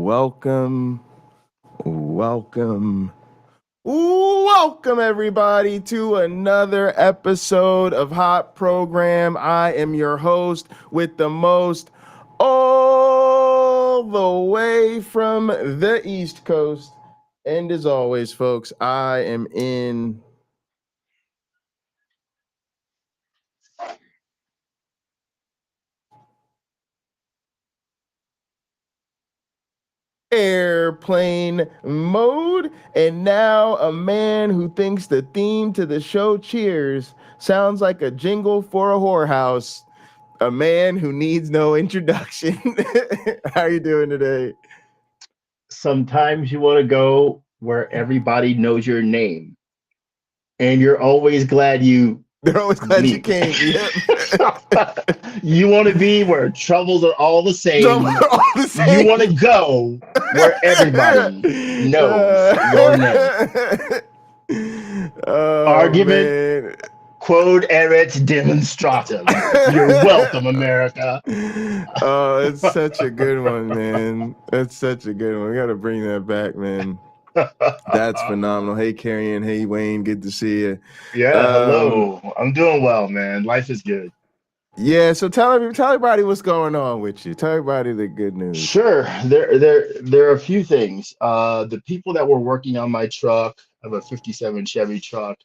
welcome, welcome, welcome everybody to another episode of Hot Program. I am your host with the most, all the way from the East Coast. And as always, folks, I am in airplane mode, and now a man who thinks the theme to the show Cheers sounds like a jingle for a whorehouse. A man who needs no introduction. How are you doing today? Sometimes you want to go where everybody knows your name, and you're always glad you They're always glad you me. came. Yep. You want to be where troubles are all the So same. we're all the You same. want to go where everybody knows your name. Oh Argument man. quod erat demonstratum. You're welcome, America. Oh, it's such a good one, man. That's such a good one. We got to bring that back, man. That's phenomenal. Hey, Carrion. Hey, Wayne. Good to see you. Yeah, hello. I'm doing well, man. Life is good. Yeah. So tell everybody what's going on with you. Tell everybody the good news. Sure. There are a few things. The people that were working on my truck, I have a 57 Chevy truck.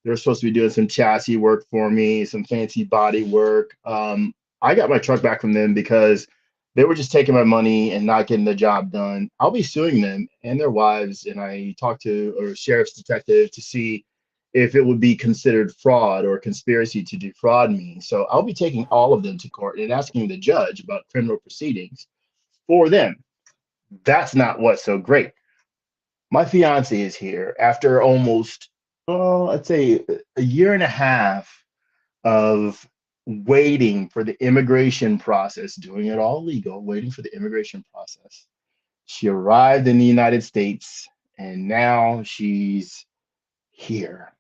They're supposed to be doing some chassis work for me, some fancy body work. I got my truck back from them because they were just taking my money and not getting the job done. I'll be suing them and their wives, and I talked to a sheriff's detective to see if it would be considered fraud or conspiracy to defraud me. So I'll be taking all of them to court and asking the judge about criminal proceedings for them. That's not what's so great. My fiance is here after almost, I'd say a year and a half of waiting for the immigration process, doing it all legal, waiting for the immigration process. She arrived in the United States and now she's here.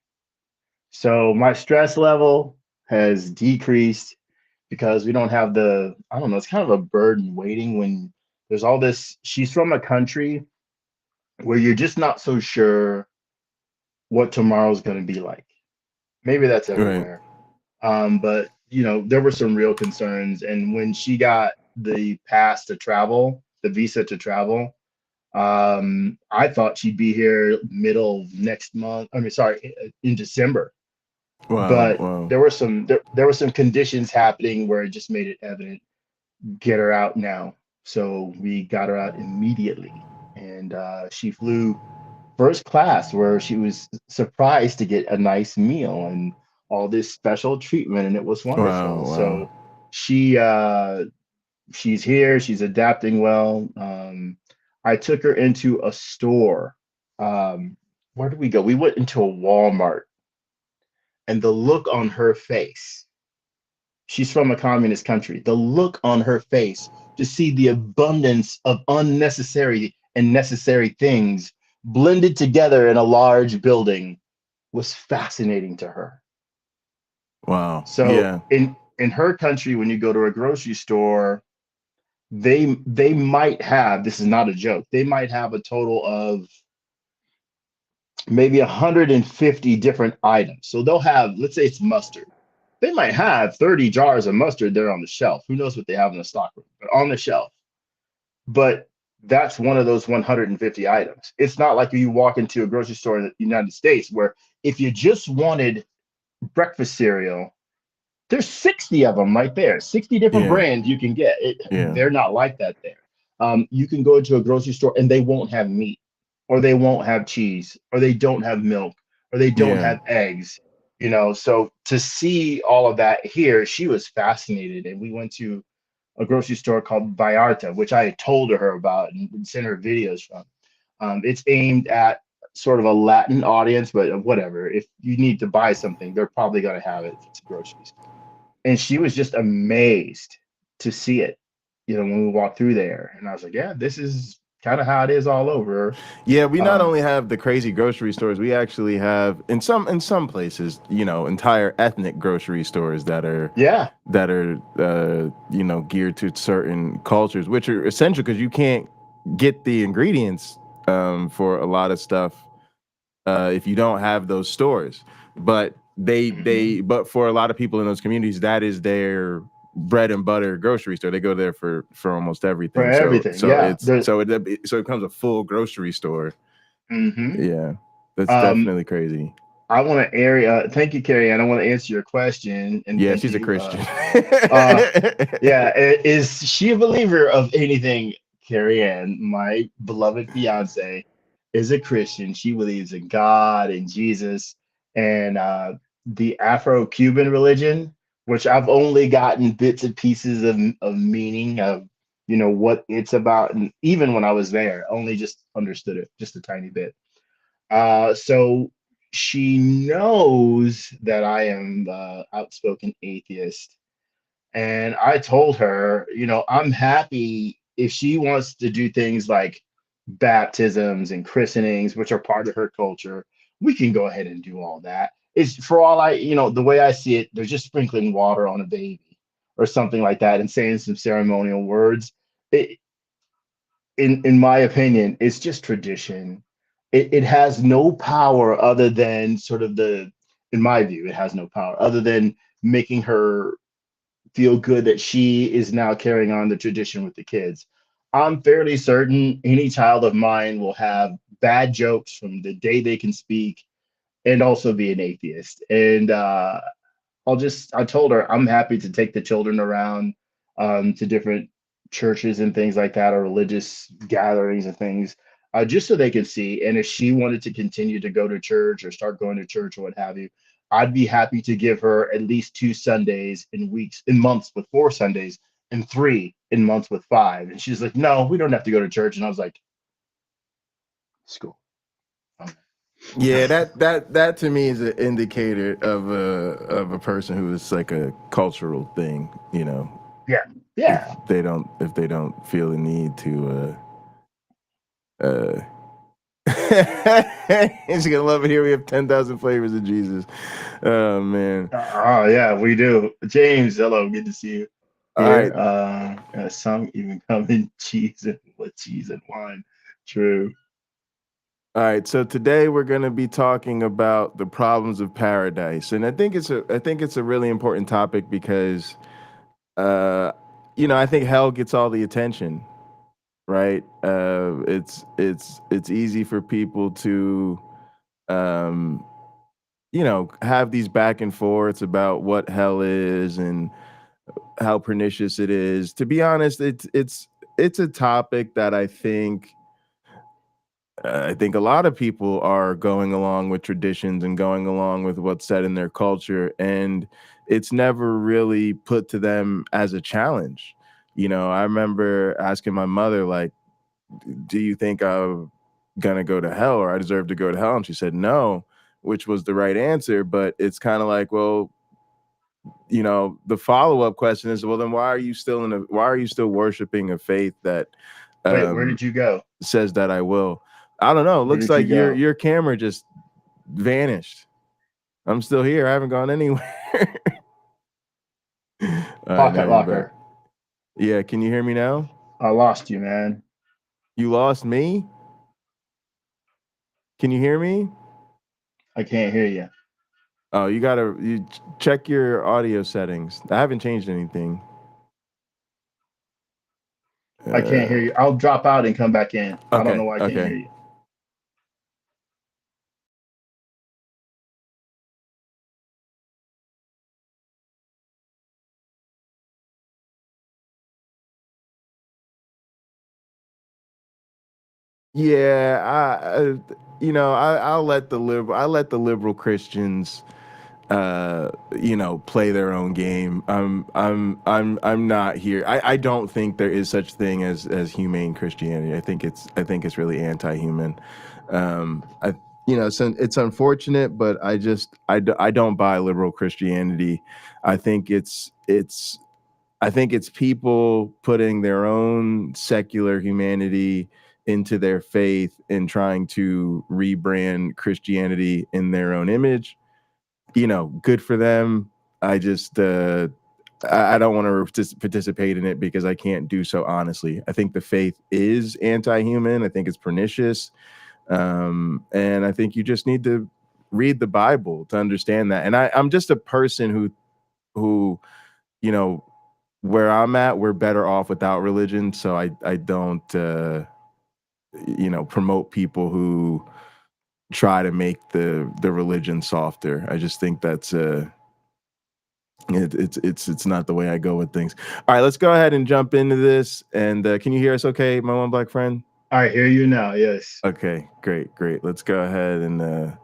So my stress level has decreased because we don't have I don't know, it's kind of a burden waiting when there's all this. She's from a country where you're just not so sure what tomorrow's going to be like. Maybe that's Right. everywhere. But there were some real concerns. And when she got the pass to travel, the visa to travel, I thought she'd be here middle of next month. I mean, sorry, in December. Wow. But Wow. there were some conditions happening where it just made it evident, get her out now. So we got her out immediately, and she flew first class, where she was surprised to get a nice meal and all this special treatment, and it was Wow. wonderful. Wow. So she she's here. She's adapting well. I took her into a store. Where did we go? We went into a Walmart, and the look on her face, she's from a communist country. The look on her face to see the abundance of unnecessary and necessary things blended together in a large building was fascinating to her. Wow. So Yeah. in her country, when you go to a grocery store, they might have, this is not a joke, they might have a total of maybe 150 different items. So they'll have, let's say it's mustard. They might have 30 jars of mustard there on the shelf. Who knows what they have in the stock room, but on the shelf. But that's one of those 150 items. It's not like you walk into a grocery store in the United States where if you just wanted breakfast cereal, there's 60 of them right there, 60 different Yeah. brands you can get. Yeah. They're not like that there. You can go into a grocery store and they won't have meat, or they won't have cheese, or they don't have milk, or they don't Yeah. have eggs. So to see all of that here, she was fascinated. And we went to a grocery store called Vallarta, which I had told her about and sent her videos from. It's aimed at sort of a Latin audience, but whatever. If you need to buy something, they're probably going to have it if it's a grocery store. And she was just amazed to see it, when we walked through there. And I was like, yeah, this is kind of how it is all over. Yeah, we not Um, only have the crazy grocery stores, we actually have in some places, entire ethnic grocery stores yeah, that are geared to certain cultures, which are essential because you can't get the ingredients for a lot of stuff if you don't have those stores. But but for a lot of people in those communities, that is their bread and butter grocery store. They go there for almost everything. For everything, yeah. So it becomes a full grocery store. Yeah, that's Um, definitely crazy. I want to thank you, Carrie, and I want to answer your question. And Yeah, thank she's a you. Christian. Yeah, is she a believer of anything? Carrie Ann, my beloved fiance, is a Christian. She believes in God and Jesus and the Afro-Cuban religion, which I've only gotten bits and pieces of meaning of, what it's about. And even when I was there, only just understood it just a tiny bit. So she knows that I am outspoken atheist. And I told her, I'm happy if she wants to do things like baptisms and christenings, which are part of her culture. We can go ahead and do all that. It's for all the way I see it, they're just sprinkling water on a baby or something like that and saying some ceremonial words. It, in my opinion, it's just tradition. It has no power other than sort of in my view, it has no power other than making her feel good that she is now carrying on the tradition with the kids. I'm fairly certain any child of mine will have bad jokes from the day they can speak and also be an atheist. And I told her I'm happy to take the children around to different churches and things like that, or religious gatherings and things, just so they can see. And if she wanted to continue to go to church or start going to church or what have you, I'd be happy to give her at least 2 Sundays in months with 4 Sundays and 3 in months with 5. And she's like, no, we don't have to go to church. And I was like, school. Yeah, that to me is an indicator of a person who is like a cultural thing, Yeah. Yeah. If they don't feel the need to he's gonna love it. Here we have 10,000 flavors of Jesus. Oh man. Oh yeah, we do. James, hello, good to see you All here. right. Some even come in cheese and wine. True. All right, so today we're going to be talking about the problems of paradise, and I think it's a really important topic because, uh, I think hell gets all the attention, right? It's easy for people to, um, have these back and forths about what hell is and how pernicious it is. To be honest, it's a topic that I think a lot of people are going along with traditions and going along with what's said in their culture, and it's never really put to them as a challenge. I remember asking my mother, like, "Do you think I'm gonna go to hell, or I deserve to go to hell?" And she said, "No," which was the right answer. But it's kind of like, well, the follow up question is, well, then why are you still worshiping a faith that Wait, where um, did you go? says that I will? I don't know. It Where looks did you like go? your camera just vanished. I'm still here. I haven't gone anywhere. All right, now Pocket you're back. locker. Yeah, can you hear me now? I lost you, man. You lost me? Can you hear me? I can't hear you. Oh, you check your audio settings. I haven't changed anything. I can't hear you. I'll drop out and come back in. I don't know why I can't Okay. hear you. Yeah, I let the liberal Christians play their own game. I'm not here. I don't think there is such thing as humane Christianity. I think it's really anti-human. I so it's unfortunate, but I don't buy liberal Christianity. I think it's people putting their own secular humanity into their faith and trying to rebrand Christianity in their own image. Good for them. I just I don't want to participate in it because I can't do so honestly. I think the faith is anti-human. I think it's pernicious. And I think you just need to read the Bible to understand that. And I'm just a person who, you know, where I'm at, we're better off without religion. So I don't, promote people who try to make the religion softer. I just think that's it's not the way I go with things. All right, let's go ahead and jump into this. And can you hear us okay, my one black friend? I hear you now. Yes. Okay, great. Let's go ahead and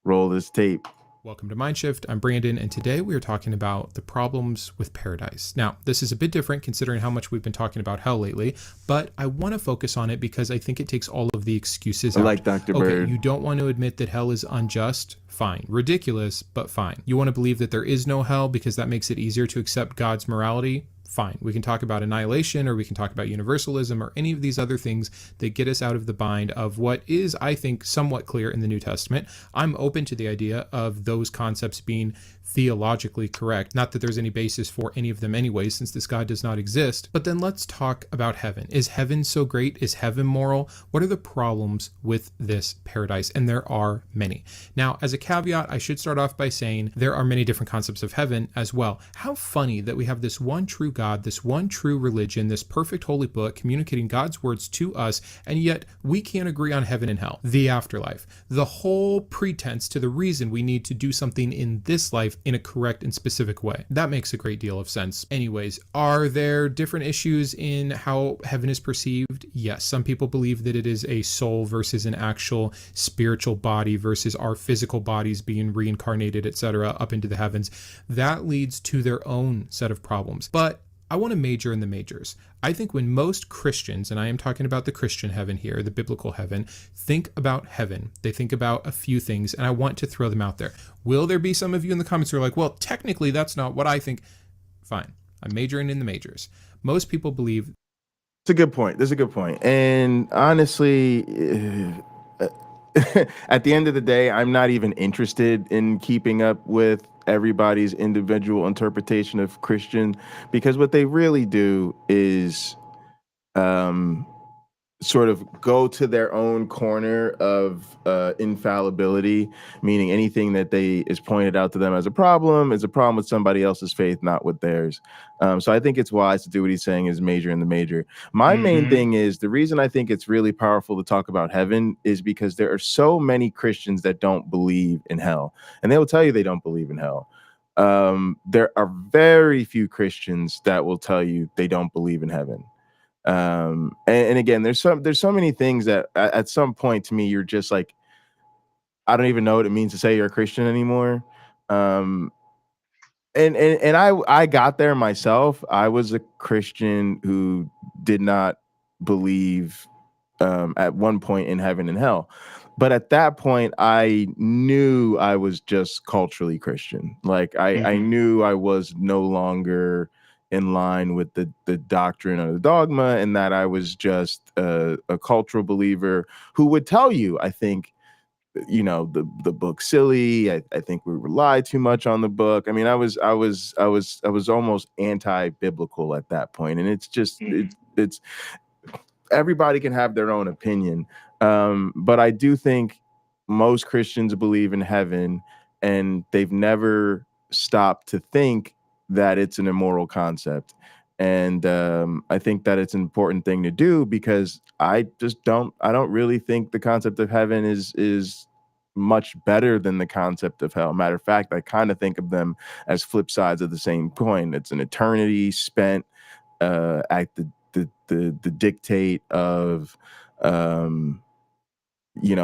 roll this tape. Welcome to Mindshift. I'm Brandon, and today we are talking about the problems with paradise. Now, this is a bit different considering how much we've been talking about hell lately, but I want to focus on it because I think it takes all of the excuses out. Like Dr. Bird. Okay, you don't want to admit that hell is unjust? Fine. Ridiculous, but fine. You want to believe that there is no hell because that makes it easier to accept God's morality? Fine. We can talk about annihilation, or we can talk about universalism, or any of these other things that get us out of the bind of what is, I think, somewhat clear in the New Testament. I'm open to the idea of those concepts being theologically correct. Not that there's any basis for any of them anyway, since this God does not exist. But then let's talk about heaven. Is heaven so great? Is heaven moral? What are the problems with this paradise? And there are many. Now, as a caveat, I should start off by saying there are many different concepts of heaven as well. How funny that we have this one true God, this one true religion, this perfect holy book communicating God's words to us, and yet we can't agree on heaven and hell, the afterlife, the whole pretense to the reason we need to do something in this life in a correct and specific way. That makes a great deal of sense. Anyways, are there different issues in how heaven is perceived? Yes, some people believe that it is a soul versus an actual spiritual body versus our physical bodies being reincarnated, etc., up into the heavens. That leads to their own set of problems. But I want to major in the majors. I think when most Christians, and I am talking about the Christian heaven here, the biblical heaven, think about heaven, they think about a few things, and I want to throw them out there. Will there be some of you in the comments who are like, well, technically that's not what I think? Fine. I'm majoring in the majors. Most people believe. It's a good point. That's a good point. And honestly, at the end of the day, I'm not even interested in keeping up with everybody's individual interpretation of Christian, because what they really do is sort of go to their own corner of infallibility, meaning anything that is pointed out to them as a problem is a problem with somebody else's faith, not with theirs. So I think it's wise to do what he's saying, is major in the major. My main thing is, the reason I think it's really powerful to talk about heaven is because there are so many Christians that don't believe in hell, and they will tell you they don't believe in hell. There are very few Christians that will tell you they don't believe in heaven. And again, there's so many things that at some point, to me, you're just like, I don't even know what it means to say you're a Christian anymore. And I got there myself. I was a Christian who did not believe at one point in heaven and hell. But at that point, I knew I was just culturally Christian. Like I knew I was no longer in line with the doctrine or the dogma, and that I was just a cultural believer who would tell you, I think, the book silly. I think we rely too much on the book. I mean, I was almost anti-biblical at that point, and it's just it's everybody can have their own opinion. But I do think most Christians believe in heaven, and they've never stopped to think that it's an immoral concept. And I think that it's an important thing to do, because I don't really think the concept of heaven is much better than the concept of hell. Matter of fact, I kind of think of them as flip sides of the same coin. It's an eternity spent at the dictate of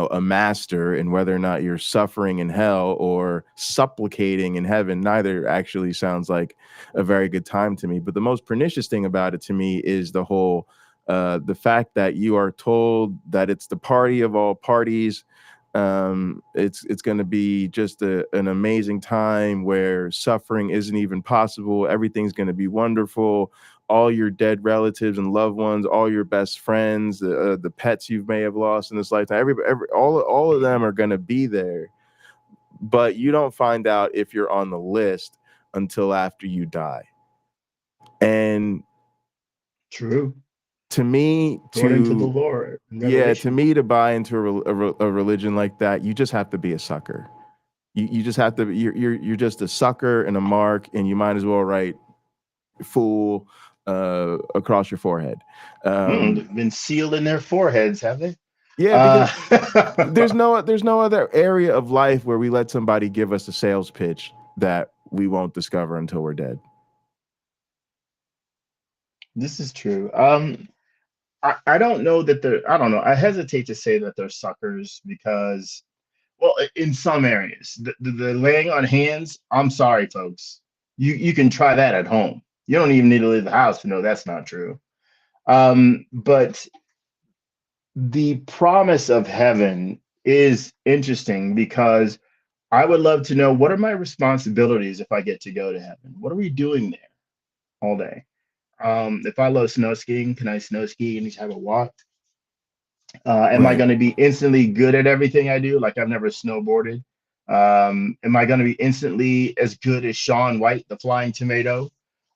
a master, and whether or not you're suffering in hell or supplicating in heaven, neither actually sounds like a very good time to me. But the most pernicious thing about it to me is the fact that you are told that it's the party of all parties. It's going to be just an amazing time where suffering isn't even possible. Everything's going to be wonderful. All your dead relatives and loved ones, all your best friends, the pets you may have lost in this lifetime, all of them are going to be there. But you don't find out if you're on the list until after you die. And True. to me, According to the Lord. to me, to buy into a religion like that, you just have to be a sucker. You just have to. You're just a sucker and a mark, and you might as well write "fool" across your forehead. They've been sealed in their foreheads, have they? Yeah, because there's no other area of life where we let somebody give us a sales pitch that we won't discover until we're dead. This is true. I don't know that they're, I don't know. I hesitate to say that they're suckers because, well, in some areas, the laying on hands, I'm sorry, folks. You can try that at home. You don't even need to leave the house to know that's not true. But the promise of heaven is interesting because I would love to know, what are my responsibilities if I get to go to heaven? What are we doing there all day? If I love snow skiing, can I snow ski anytime I want? Am I Right. going to be instantly good at everything I do? Like I've never snowboarded. Am I going to be instantly as good as Shaun White, the Flying Tomato?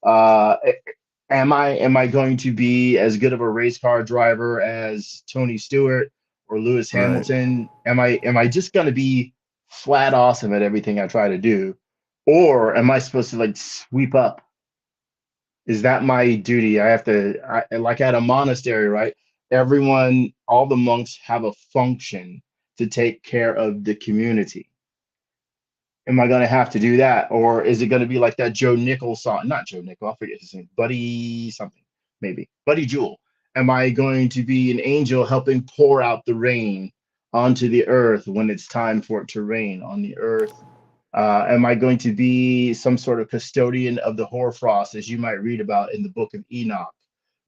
Uh, am I going to be as good of a race car driver as Tony Stewart or Lewis Right. Hamilton? Am I just going to be flat awesome at everything I try to do, or am I supposed to like sweep up? Is that my duty? I have to, like at a monastery, right? Everyone, all the monks have a function to take care of the community. Am I going to have to do that? Or is it going to be like that Joe Nickel song? Not Joe Nickel, I forget his name. Buddy something, maybe. Buddy Jewel. Am I going to be an angel helping pour out the rain onto the earth when it's time for it to rain on the earth? Am I going to be some sort of custodian of the hoarfrost, as you might read about in the book of Enoch?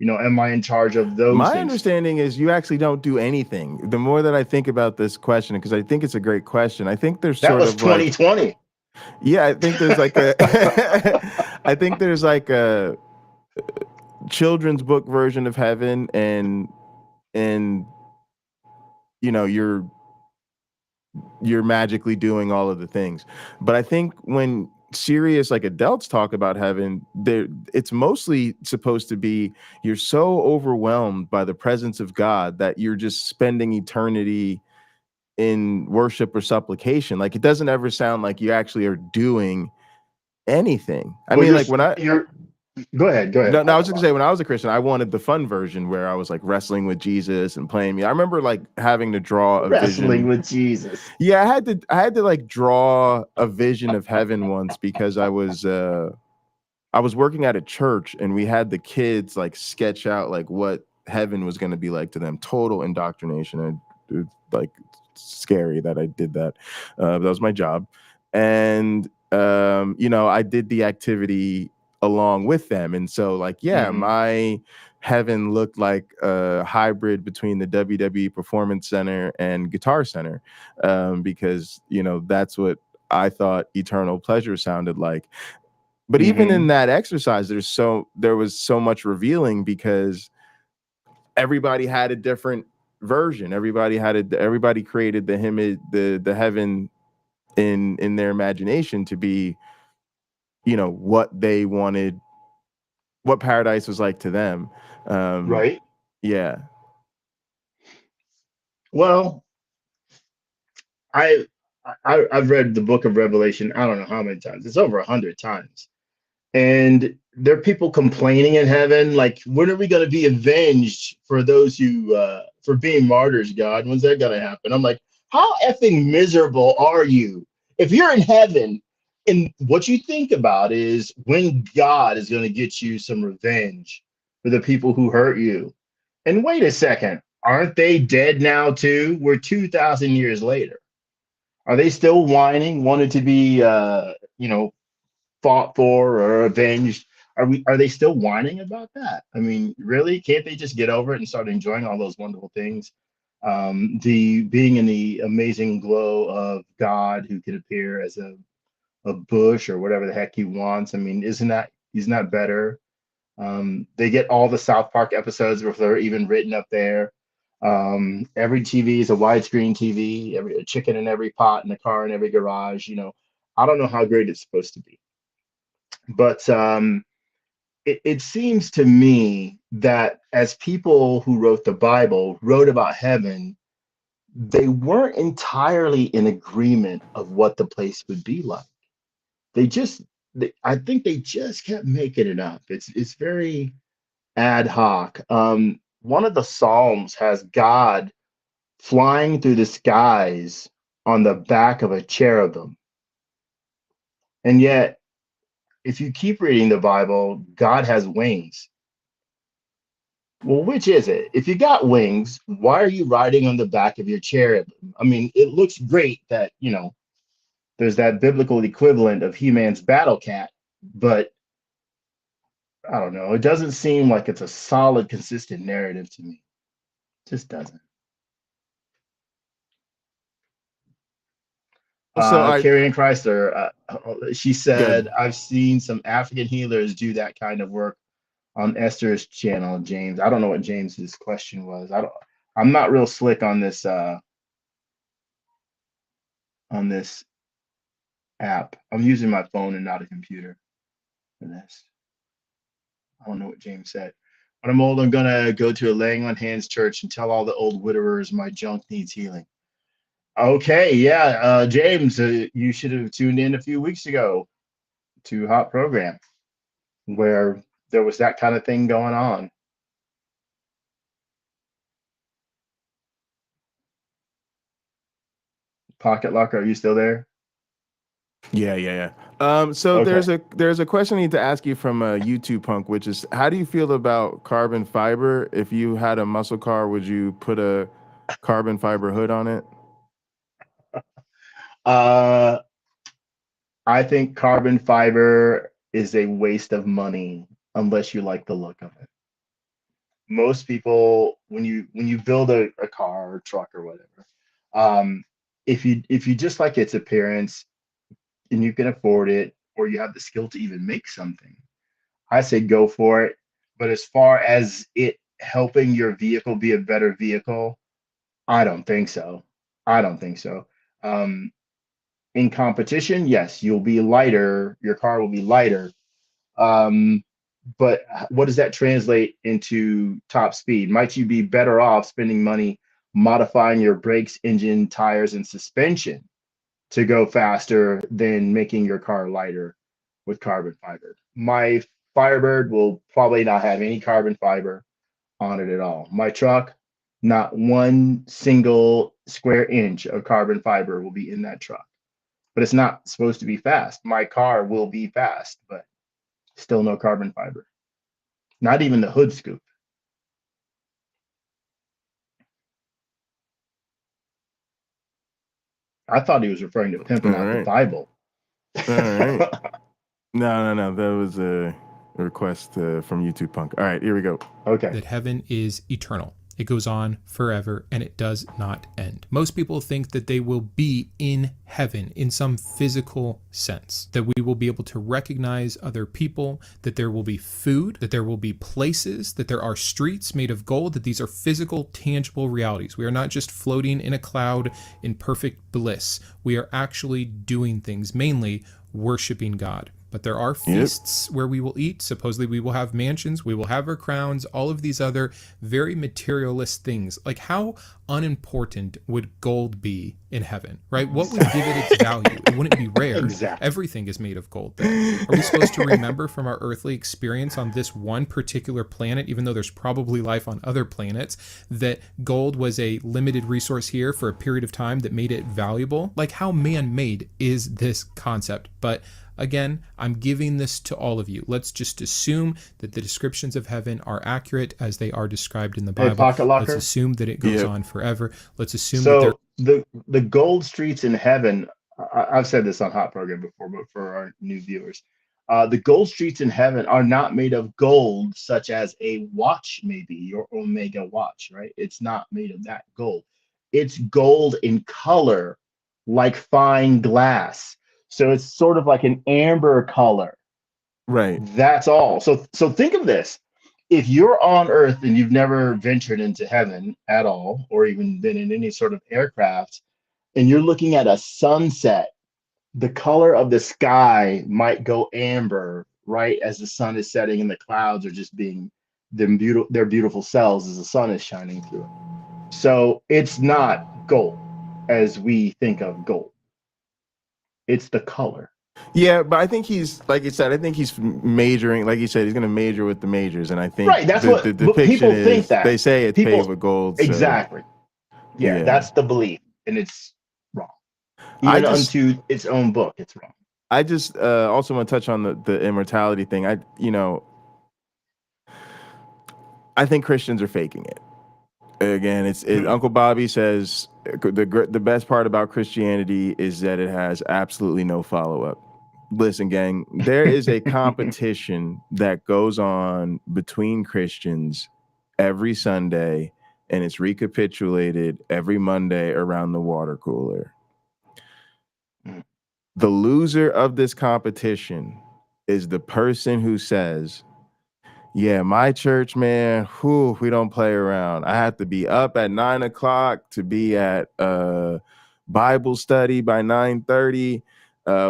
Am I in charge of those My things? understanding is you actually don't do anything. The more that I think about this question, because I think it's a great question, I think there's That sort was of like, 2020. yeah, I think there's like a, I think there's like a children's book version of heaven, and you're magically doing all of the things. But I think when serious like adults talk about heaven, it's mostly supposed to be you're so overwhelmed by the presence of God that you're just spending eternity in worship or supplication. Like it doesn't ever sound like you actually are doing anything. I Well, mean, like when you're. Go ahead. Go ahead. no, I was just gonna say when I was a Christian, I wanted the fun version where I was like wrestling with Jesus and playing me. I remember like having to draw a Wrestling vision. with Jesus. Yeah, I had to like draw a vision of heaven once because I was working at a church and we had the kids like sketch out like what heaven was going to be like to them. Total indoctrination. And it's like scary that I did that. That was my job. And I did the activity along with them. And so like, yeah, Mm-hmm. my heaven looked like a hybrid between the WWE Performance Center and Guitar Center, because that's what I thought eternal pleasure sounded like. But even Mm-hmm. in that exercise, there was so much revealing because everybody had a different version. Everybody created the heaven in their imagination to be, what they wanted, what paradise was like to them. Right. Yeah. Well, I, I've read the book of Revelation. I don't know how many times. It's over 100 times. And there are people complaining in heaven, like, when are we going to be avenged for those who for being martyrs, God? When's that going to happen? I'm like, how effing miserable are you if you're in heaven and what you think about is when God is going to get you some revenge for the people who hurt you? And wait a second, aren't they dead now too? We're 2,000 years later. Are they still whining, wanted to be fought for or avenged? Are they still whining about that? I mean, really, can't they just get over it and start enjoying all those wonderful things? The being in the amazing glow of God, who can appear as a bush or whatever the heck he wants. I mean, isn't that better? They get all the South Park episodes before they're even written up there. Every TV is a widescreen TV, every a chicken in every pot, in a car in every garage. I don't know how great it's supposed to be, but it seems to me that as people who wrote the Bible wrote about heaven, they weren't entirely in agreement of what the place would be like. They just, I think they just kept making it up. It's very ad hoc. One of the Psalms has God flying through the skies on the back of a cherubim. And yet, if you keep reading the Bible, God has wings. Well, which is it? If you got wings, why are you riding on the back of your cherubim? I mean, it looks great that, there's that biblical equivalent of He-Man's battle cat, but I don't know. It doesn't seem like it's a solid, consistent narrative to me. It just doesn't. So Carrie Chrysler, she said, good. I've seen some African healers do that kind of work on Esther's channel, James. I don't know what James's question was. I'm not real slick on this app. I'm using my phone and not a computer for this. I don't know what James said. When I'm old, I'm gonna go to a laying on hands church and tell all the old widowers my junk needs healing. Okay, yeah, James, you should have tuned in a few weeks ago to Hot Program, where there was that kind of thing going on. Pocket Locker, are you still there? Yeah. So Okay. there's a question I need to ask you from YouTube Punk, which is, how do you feel about carbon fiber? If you had a muscle car, would you put a carbon fiber hood on it? I think carbon fiber is a waste of money unless you like the look of it. Most people, when you build a car or truck or whatever, if you just like its appearance and you can afford it, or you have the skill to even make something, I say go for it. But as far as it helping your vehicle be a better vehicle, I don't think so. I don't think so. Um, in competition, yes, you'll be lighter. Your car will be lighter. Um, but what does that translate into top speed? Might you be better off spending money modifying your brakes, engine, tires, and suspension to go faster than making your car lighter with carbon fiber? My Firebird will probably not have any carbon fiber on it at all. My truck, not one single square inch of carbon fiber will be in that truck. But it's not supposed to be fast. My car will be fast, but still no carbon fiber. Not even the hood scoop. I thought he was referring to All pimping out the right. Bible. All right. No. That was a request from YouTube Punk. All right, here we go. Okay. That heaven is eternal. It goes on forever and it does not end. Most people think that they will be in heaven in some physical sense, that we will be able to recognize other people, that there will be food, that there will be places, that there are streets made of gold, that these are physical, tangible realities. We are not just floating in a cloud in perfect bliss. We are actually doing things, mainly worshiping God. But there are feasts where we will eat. Supposedly we will have mansions, we will have our crowns, all of these other very materialist things. Like, how unimportant would gold be in heaven, right? What would give it its value? It wouldn't be rare. Exactly. Everything is made of gold there. Are we supposed to remember from our earthly experience on this one particular planet, even though there's probably life on other planets, that gold was a limited resource here for a period of time that made it valuable? Like, how man-made is this concept? But again, I'm giving this to all of you. Let's just assume that the descriptions of heaven are accurate as they are described in the Bible. Pocket Locker. Let's assume that it goes on forever. Let's assume so the gold streets in heaven, I've said this on Hot Program before, but for our new viewers, the gold streets in heaven are not made of gold, such as a watch may be, your Omega watch, right? It's not made of that gold. It's gold in color, like fine glass. So it's sort of like an amber color. Right. That's all. So think of this. If you're on Earth and you've never ventured into heaven at all, or even been in any sort of aircraft, and you're looking at a sunset, the color of the sky might go amber, right as the sun is setting and the clouds are just being their beautiful selves as the sun is shining through it. So it's not gold as we think of gold. It's the color. Yeah, but I think he's, like you said, I think he's majoring, like you said, he's going to major with the majors. And I think Right, that's the what but depiction people think is, that. they say it's paved People with gold. So, exactly. Yeah, yeah. that's the belief, and it's wrong. I Even just, unto its own book, it's wrong. I just also want to touch on the immortality thing. I think Christians are faking it. Again, Uncle Bobby says the best part about Christianity is that it has absolutely no follow-up. Listen, gang, there is a competition that goes on between Christians every Sunday, and it's recapitulated every Monday around the water cooler. The loser of this competition is the person who says, yeah, my church, man, we don't play around. I have to be up at 9 o'clock to be at Bible study by 9:30.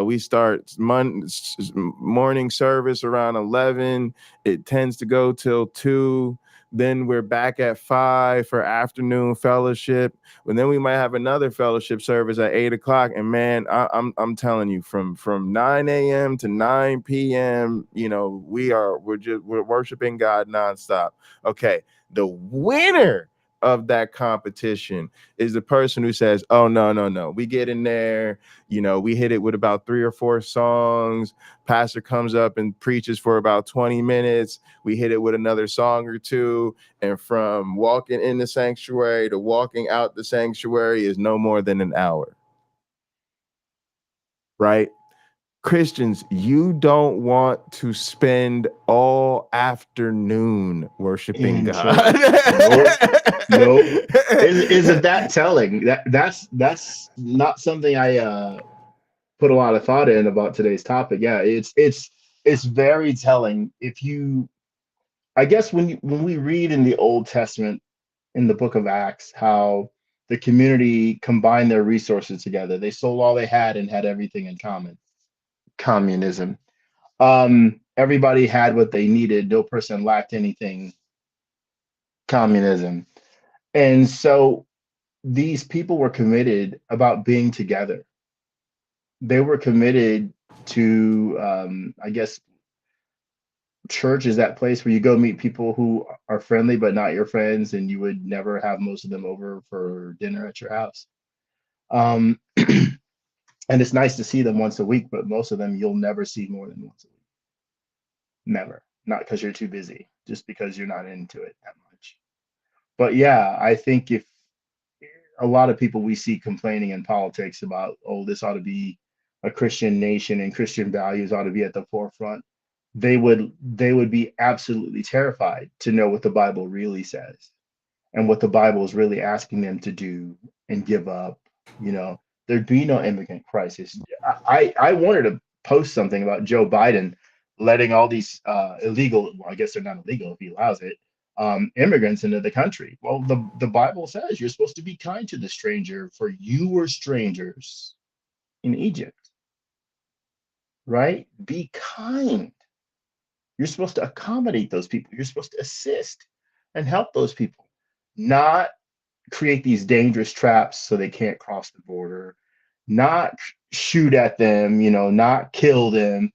We start morning service around 11. It tends to go till 2. Then we're back at 5 for afternoon fellowship. And then we might have another fellowship service at 8 o'clock. And man, I'm telling you, from 9 a.m. to 9 p.m., we're worshiping God nonstop. Okay, the winner of that competition is the person who says, oh, no, we get in there, we hit it with about 3 or 4 songs. Pastor comes up and preaches for about 20 minutes. We hit it with another song or two. And from walking in the sanctuary to walking out the sanctuary is no more than an hour. Right? Christians, you don't want to spend all afternoon worshiping God. Nope. Isn't that telling? That's not something I put a lot of thought in about today's topic. Yeah, it's very telling. I guess when we read in the Old Testament, in the book of Acts, how the community combined their resources together. They sold all they had and had everything in common. Communism. Everybody had what they needed. No person lacked anything. Communism. And so these people were committed about being together. They were committed to, I guess, church is that place where you go meet people who are friendly but not your friends, and you would never have most of them over for dinner at your house. And it's nice to see them once a week, but most of them you'll never see more than once a week. Never. Not because you're too busy, just because you're not into it that much. But yeah, I think if a lot of people we see complaining in politics about, oh, this ought to be a Christian nation and Christian values ought to be at the forefront, they would be absolutely terrified to know what the Bible really says and what the Bible is really asking them to do and give up. There'd be no immigrant crisis. I wanted to post something about Joe Biden letting all these illegal, well, I guess they're not illegal if he allows it, immigrants into the country. Well, the Bible says you're supposed to be kind to the stranger, for you were strangers in Egypt, right? Be kind. You're supposed to accommodate those people. You're supposed to assist and help those people, not create these dangerous traps so they can't cross the border, not shoot at them, not kill them.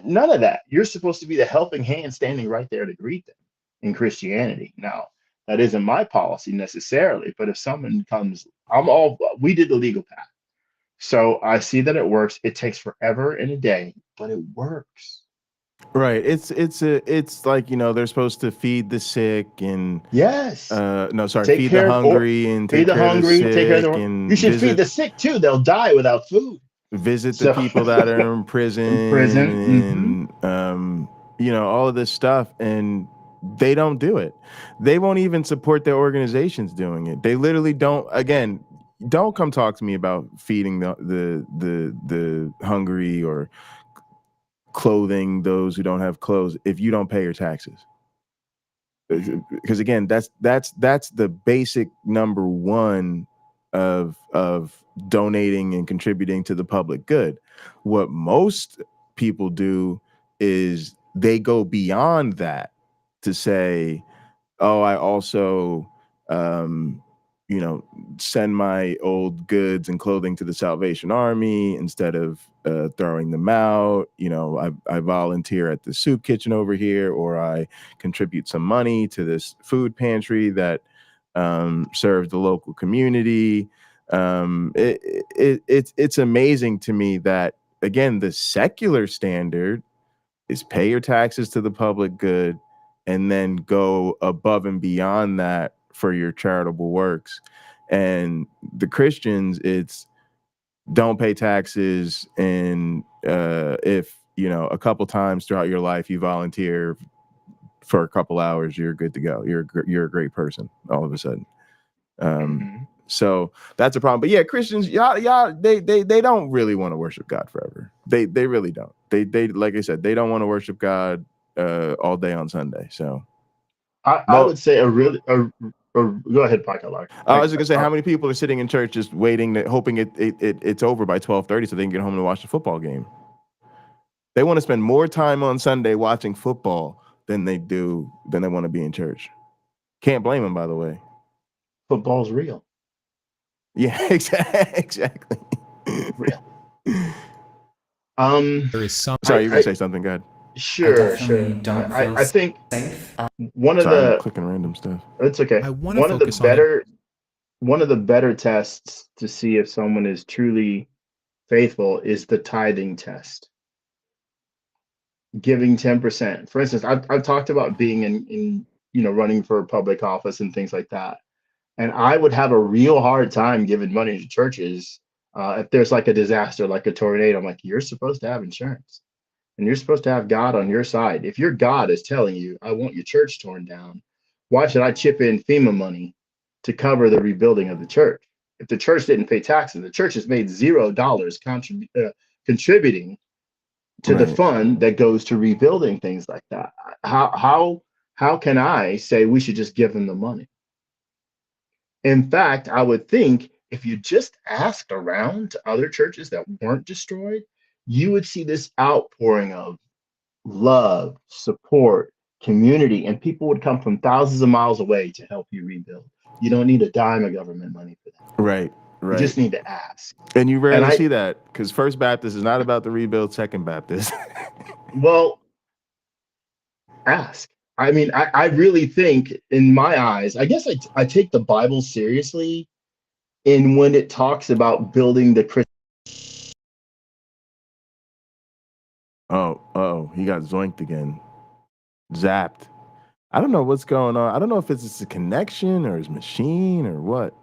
None of that. You're supposed to be the helping hand standing right there to greet them in Christianity. Now, that isn't my policy necessarily, but if someone comes, we did the legal path. So I see that it works. It takes forever and a day, but it works. Right. It's like, they're supposed to feed the sick and yes. Feed the hungry and take care of the sick. Take care of you should feed the sick too. They'll die without food. Visit the people that are in prison. And all of this stuff, and they don't do it. They won't even support their organizations doing it. They literally don't. Again, don't come talk to me about feeding the hungry or clothing those who don't have clothes if you don't pay your taxes. Because again, that's the basic number one of donating and contributing to the public good. What most people do is they go beyond that to say, oh, I also, send my old goods and clothing to the Salvation Army instead of throwing them out. I volunteer at the soup kitchen over here, or I contribute some money to this food pantry that serves the local community. It's amazing to me that, again, the secular standard is pay your taxes to the public good and then go above and beyond that for your charitable works. And the Christians, it's don't pay taxes, and if a couple times throughout your life you volunteer for a couple hours, you're good to go. You're a great person all of a sudden. So that's a problem. But yeah, Christians, y'all, they don't really want to worship God forever. They really don't. They like I said, they don't want to worship God all day on Sunday. So I would say go ahead, Pakman. I was just gonna say, how many people are sitting in church just waiting, hoping it's over by 12:30 so they can get home and watch the football game? They want to spend more time on Sunday watching football than they want to be in church. Can't blame them, by the way. Football's real. Yeah, exactly. Real. There is some. Sorry, you were gonna say something. Go ahead. Sure. I think one of the I'm clicking random stuff. It's okay. One of the better tests to see if someone is truly faithful is the tithing test. Giving 10%. For instance, I've talked about being in running for public office and things like that. And I would have a real hard time giving money to churches if there's like a disaster, like a tornado. I'm like, you're supposed to have insurance and you're supposed to have God on your side. If your God is telling you, I want your church torn down, why should I chip in FEMA money to cover the rebuilding of the church? If the church didn't pay taxes, the church has made $0 contributing to the fund that goes to rebuilding things like that. How can I say we should just give them the money? In fact, I would think if you just asked around to other churches that weren't destroyed, you would see this outpouring of love, support, community, and people would come from thousands of miles away to help you rebuild. You don't need a dime of government money for that. Right. You just need to ask. And you rarely see that, because First Baptist is not about the rebuild, Second Baptist. Well, ask. I mean, I really think, in my eyes, I guess I take the Bible seriously in when it talks about building the Christian. Oh, he got zoinked again. Zapped. I don't know what's going on. I don't know if it's just a connection or his machine or what.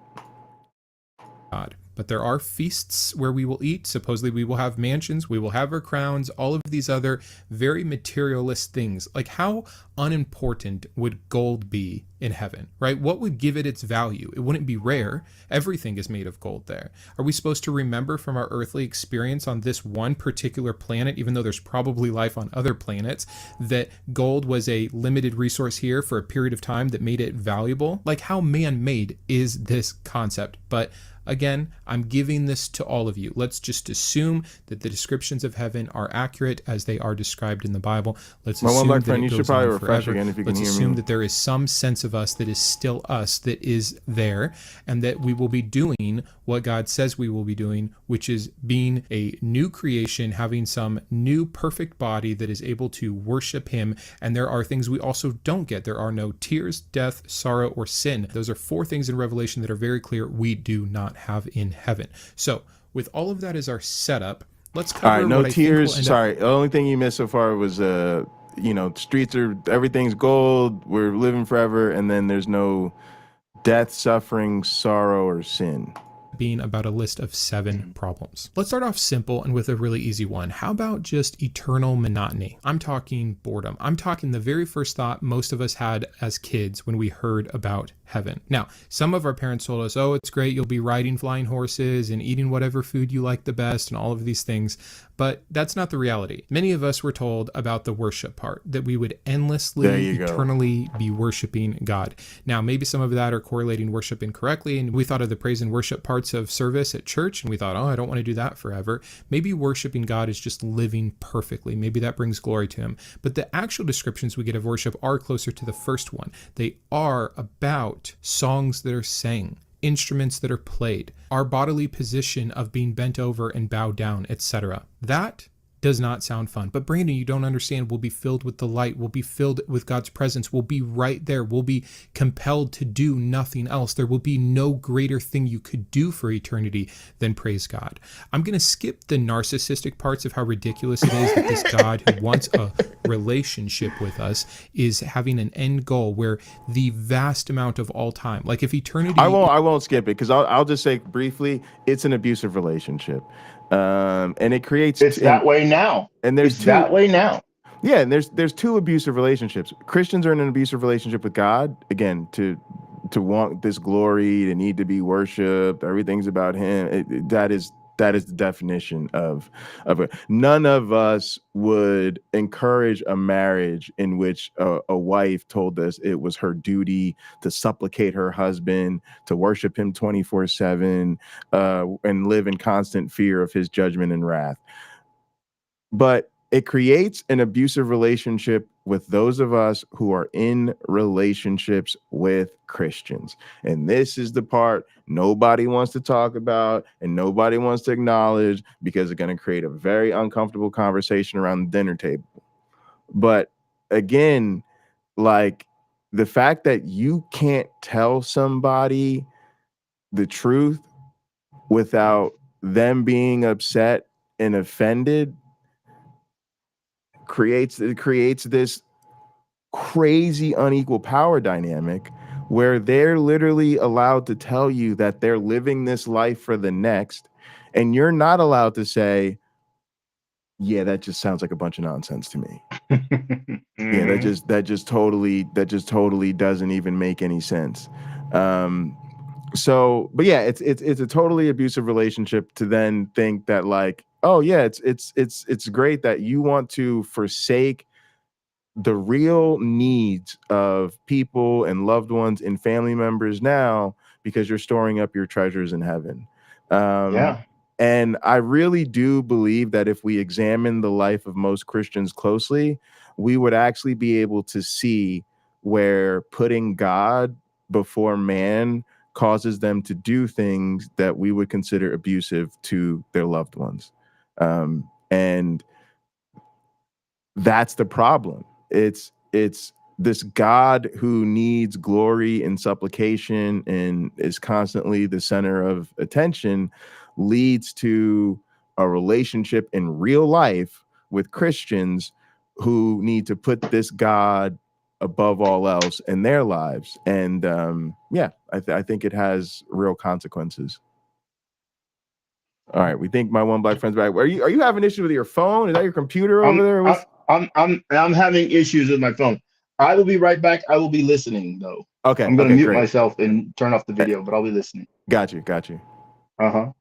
God. But there are feasts where we will eat. Supposedly we will have mansions, we will have our crowns, all of these other very materialist things. Like, how unimportant would gold be in heaven, right? What would give it its value? It wouldn't be rare. Everything is made of gold there. Are we supposed to remember from our earthly experience on this one particular planet, even though there's probably life on other planets, that gold was a limited resource here for a period of time that made it valuable? Like, how man-made is this concept? But again, I'm giving this to all of you. Let's just assume that the descriptions of heaven are accurate as they are described in the Bible. Let's assume that it goes on forever. Let's assume that there is some sense of us that is still us, that is there, and that we will be doing what God says we will be doing, which is being a new creation, having some new perfect body that is able to worship Him. And there are things we also don't get. There are no tears, death, sorrow, or sin. Those are 4 things in Revelation that are very clear we do not have in heaven. So with all of that as our setup, let's cover all right, no what tears. Sorry, the only thing you missed so far was streets are, everything's gold, we're living forever, and then there's no death, suffering, sorrow, or sin. Being about a list of 7 problems. Let's start off simple and with a really easy one. How about just eternal monotony? I'm talking boredom. I'm talking the very first thought most of us had as kids when we heard about heaven. Now, some of our parents told us, oh, it's great, you'll be riding flying horses and eating whatever food you like the best and all of these things. But that's not the reality. Many of us were told about the worship part, that we would endlessly, eternally be worshiping God. Now, maybe some of that are correlating worship incorrectly, and we thought of the praise and worship parts of service at church, and we thought, oh, I don't want to do that forever. Maybe worshiping God is just living perfectly. Maybe that brings glory to him. But the actual descriptions we get of worship are closer to the first one. They are about songs that are sang, instruments that are played, our bodily position of being bent over and bowed down, etc. That does not sound fun. But Brandon, you don't understand. We'll be filled with the light. We'll be filled with God's presence. We'll be right there. We'll be compelled to do nothing else. There will be no greater thing you could do for eternity than praise God. I'm going to skip the narcissistic parts of how ridiculous it is that this God who wants a relationship with us is having an end goal where the vast amount of all time, like if eternity... I won't skip it, because I'll just say briefly, it's an abusive relationship. And it creates... It's that way now. And there's that way now. Yeah, and there's two abusive relationships. Christians are in an abusive relationship with God, again, to want this glory, to need to be worshipped. Everything's about him. That is the definition of it. None of us would encourage a marriage in which a wife told us it was her duty to supplicate her husband, to worship him 24/7, and live in constant fear of his judgment and wrath. But it creates an abusive relationship with those of us who are in relationships with Christians. And this is the part nobody wants to talk about and nobody wants to acknowledge, because it's going to create a very uncomfortable conversation around the dinner table. But again, like, the fact that you can't tell somebody the truth without them being upset and offended creates this crazy unequal power dynamic where they're literally allowed to tell you that they're living this life for the next, and you're not allowed to say, yeah, that just sounds like a bunch of nonsense to me. Yeah, that just totally doesn't even make any sense. So, but yeah, it's a totally abusive relationship to then think that, like, oh yeah, it's great that you want to forsake the real needs of people and loved ones and family members now because you're storing up your treasures in heaven. Yeah. And I really do believe that if we examine the life of most Christians closely, we would actually be able to see where putting God before man causes them to do things that we would consider abusive to their loved ones. And that's the problem. It's this God who needs glory and supplication and is constantly the center of attention leads to a relationship in real life with Christians who need to put this God above all else in their lives. And I think it has real consequences. All right, we think my one black friend's back. Are you having issues with your phone? Is that your computer over there? I'm having issues with my phone. I will be right back. I will be listening though. Okay. I'm gonna mute myself and turn off the video, but I'll be listening. Got you. Uh-huh.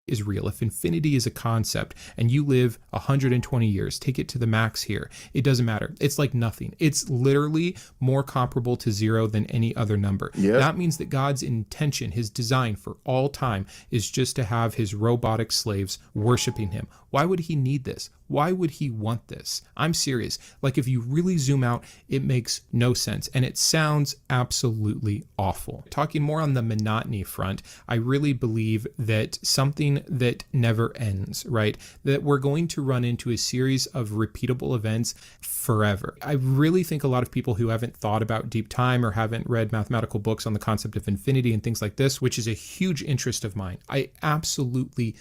Is real. If infinity is a concept and you live 120 years, take it to the max here. It doesn't matter. It's like nothing. It's literally more comparable to zero than any other number. Yep. That means that God's intention, his design for all time, is just to have his robotic slaves worshiping him. Why would he need this? Why would he want this? I'm serious. Like, if you really zoom out, it makes no sense. And it sounds absolutely awful. Talking more on the monotony front, I really believe that something that never ends, right? That we're going to run into a series of repeatable events forever. I really think a lot of people who haven't thought about deep time or haven't read mathematical books on the concept of infinity and things like this, which is a huge interest of mine, I absolutely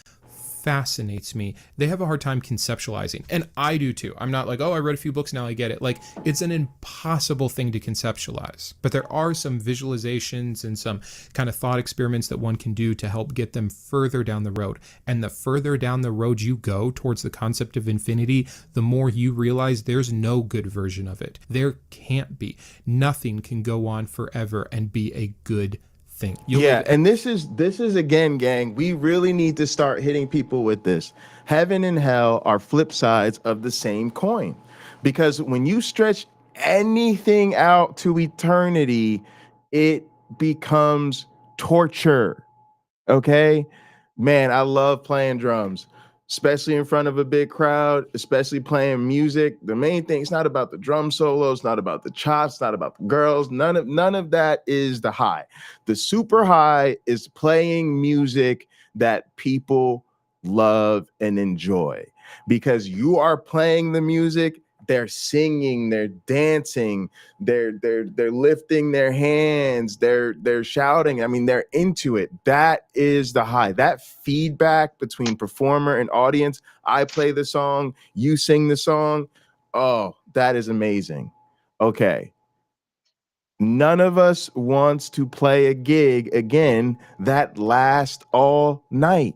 fascinates me. They have a hard time conceptualizing, and I do too. I'm not like, oh, I read a few books, now I get it. Like, it's an impossible thing to conceptualize, but there are some visualizations and some kind of thought experiments that one can do to help get them further down the road. And the further down the road you go towards the concept of infinity, the more you realize there's no good version of it. There can't be. Nothing can go on forever and be a good thing. And this is again, gang, we really need to start hitting people with this. Heaven and hell are flip sides of the same coin, because when you stretch anything out to eternity, it becomes torture. Okay, man, I love playing drums, especially in front of a big crowd, especially playing music. The main thing, it's not about the drum solos, not about the chops, not about the girls. None of that is the high. The super high is playing music that people love and enjoy, because you are playing the music, they're singing, they're dancing, they're lifting their hands, they're shouting. I mean, they're into it. That is the high. That feedback between performer and audience. I play the song, you sing the song. Oh, that is amazing. Okay. None of us wants to play a gig again that lasts all night.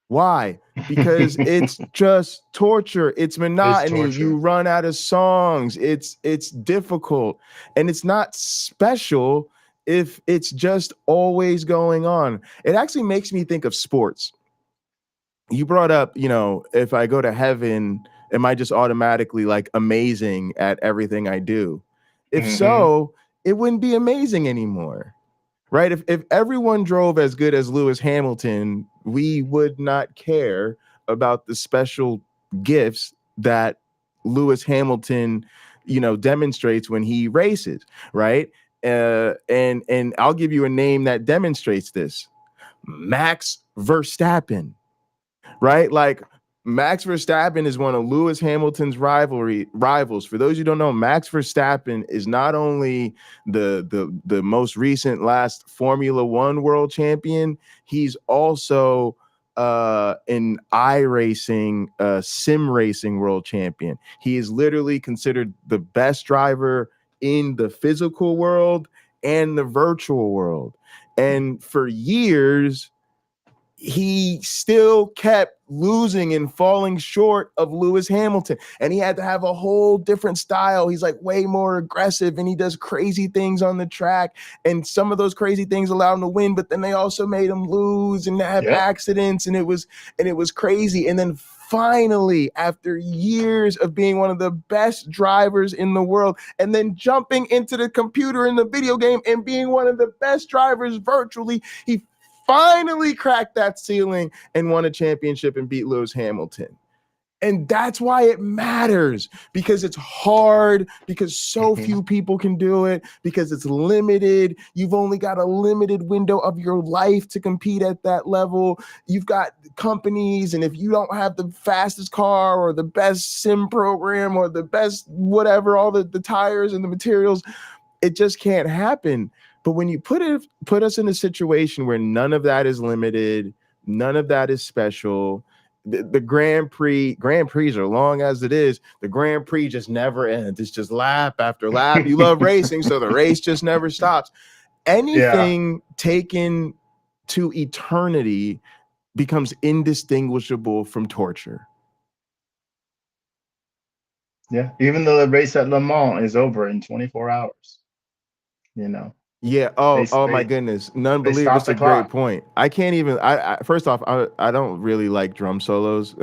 Why? Because it's just torture. It's monotony. It's torture. You run out of songs. It's difficult, and it's not special if it's just always going on. It actually makes me think of sports. You brought up, if I go to heaven, am I just automatically like amazing at everything I do? If so, it wouldn't be amazing anymore. Right? If everyone drove as good as Lewis Hamilton, we would not care about the special gifts that Lewis Hamilton, demonstrates when he races, right? And I'll give you a name that demonstrates this: Max Verstappen. Right? Like, Max Verstappen is one of Lewis Hamilton's rivals. For those who don't know, Max Verstappen is not only the most recent last Formula One world champion, he's also an iRacing, sim racing world champion. He is literally considered the best driver in the physical world and the virtual world. And for years, he still kept losing and falling short of Lewis Hamilton. And he had to have a whole different style. He's like way more aggressive, and he does crazy things on the track. And some of those crazy things allowed him to win, but then they also made him lose and have accidents. And it was crazy. And then finally, after years of being one of the best drivers in the world, and then jumping into the computer in the video game and being one of the best drivers virtually, he finally cracked that ceiling and won a championship and beat Lewis Hamilton. And that's why it matters, because it's hard, because so few people can do it, because it's limited. You've only got a limited window of your life to compete at that level. You've got companies, and if you don't have the fastest car or the best sim program or the best whatever, all the tires and the materials, it just can't happen. But when you put us in a situation where none of that is limited, none of that is special, the Grand Prix are long as it is. The Grand Prix just never ends. It's just lap after lap. You love racing, so the race just never stops. Anything taken to eternity becomes indistinguishable from torture. Yeah, even though the race at Le Mans is over in 24 hours, Yeah. Oh my goodness. None believe it's a great point. I can't even. First off, I don't really like drum solos.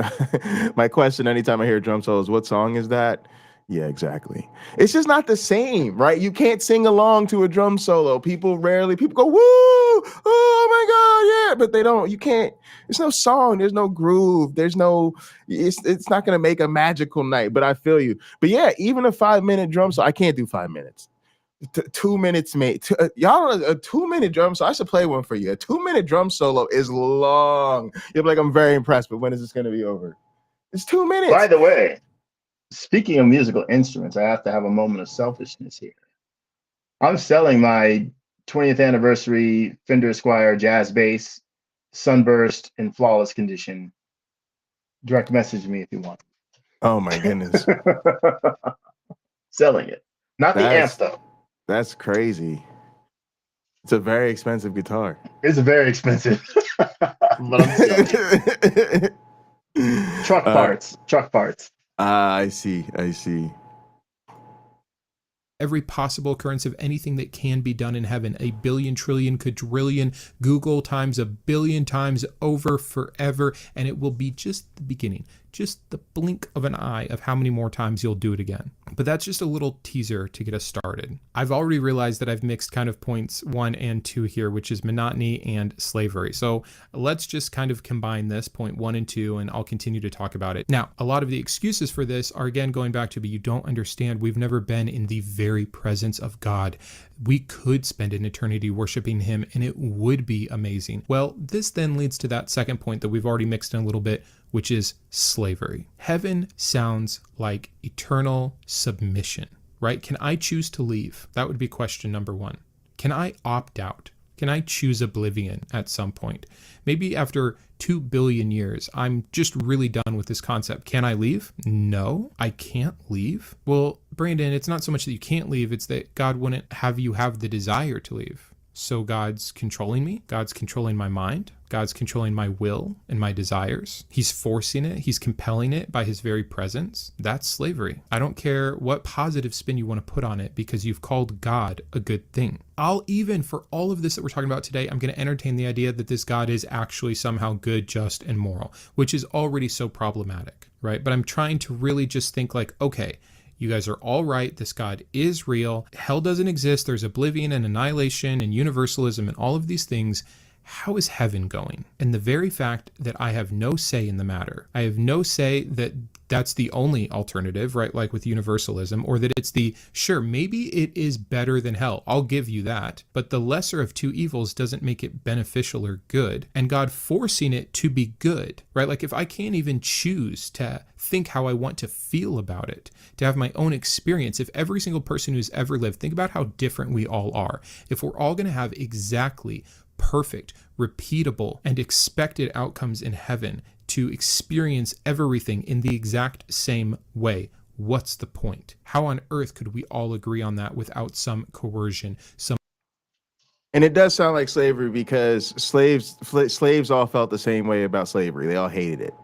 My question anytime I hear drum solos, what song is that? Yeah, exactly. It's just not the same, right? You can't sing along to a drum solo. People go, woo, oh my God, yeah, but they don't. You can't. There's no song. There's no groove. There's no. It's not gonna make a magical night. But I feel you. But yeah, even a 5-minute drum solo, I can't do 5 minutes. 2 minutes, mate. Y'all, a 2-minute drum solo. I should play one for you. A 2-minute drum solo is long. You're like, I'm very impressed, but when is this going to be over? It's 2 minutes. By the way, speaking of musical instruments, I have to have a moment of selfishness here. I'm selling my 20th anniversary Fender Squier jazz bass, sunburst in flawless condition, Direct message me if you want. Oh my goodness. Selling it. Not the amps, That's though. that's crazy. It's a very expensive guitar. It's very expensive. But I'm selling it. Truck parts. I see. Every possible occurrence of anything that can be done in heaven, a billion, trillion, quadrillion, Google times a billion times over forever, and it will be just the beginning, just the blink of an eye of how many more times you'll do it again. But that's just a little teaser to get us started. I've already realized that I've mixed kind of points 1 and 2 here, which is monotony and slavery. So let's just kind of combine this, point 1 and 2, and I'll continue to talk about it. Now, a lot of the excuses for this are, again, going back to, but you don't understand, we've never been in the very presence of God. We could spend an eternity worshiping him, and it would be amazing. Well, this then leads to that second point that we've already mixed in a little bit, which is slavery. Heaven sounds like eternal submission, right? Can I choose to leave? That would be question number 1. Can I opt out? Can I choose oblivion at some point? Maybe after 2 billion years, I'm just really done with this concept. Can I leave? No, I can't leave. Well, Brandon, it's not so much that you can't leave, it's that God wouldn't have you have the desire to leave. So God's controlling me. God's controlling my mind. God's controlling my will and my desires. He's forcing it. He's compelling it by his very presence. That's slavery. I don't care what positive spin you want to put on it because you've called God a good thing. I'll even, for all of this that we're talking about today, I'm going to entertain the idea that this God is actually somehow good, just, and moral, which is already so problematic, right? But I'm trying to really just think like, okay, you guys are all right. This God is real. Hell doesn't exist. There's oblivion and annihilation and universalism and all of these things. How is heaven going? And the very fact that I have no say in the matter, I have no say that that's the only alternative, right? Like with universalism, or that it's the, sure, maybe it is better than hell. I'll give you that. But the lesser of two evils doesn't make it beneficial or good. And God forcing it to be good, right? Like if I can't even choose to think how I want to feel about it, to have my own experience, if every single person who's ever lived, think about how different we all are. If we're all going to have exactly perfect, repeatable, and expected outcomes in heaven to experience everything in the exact same way, what's the point? How on earth could we all agree on that without some coercion, And it does sound like slavery because slaves all felt the same way about slavery. They all hated it.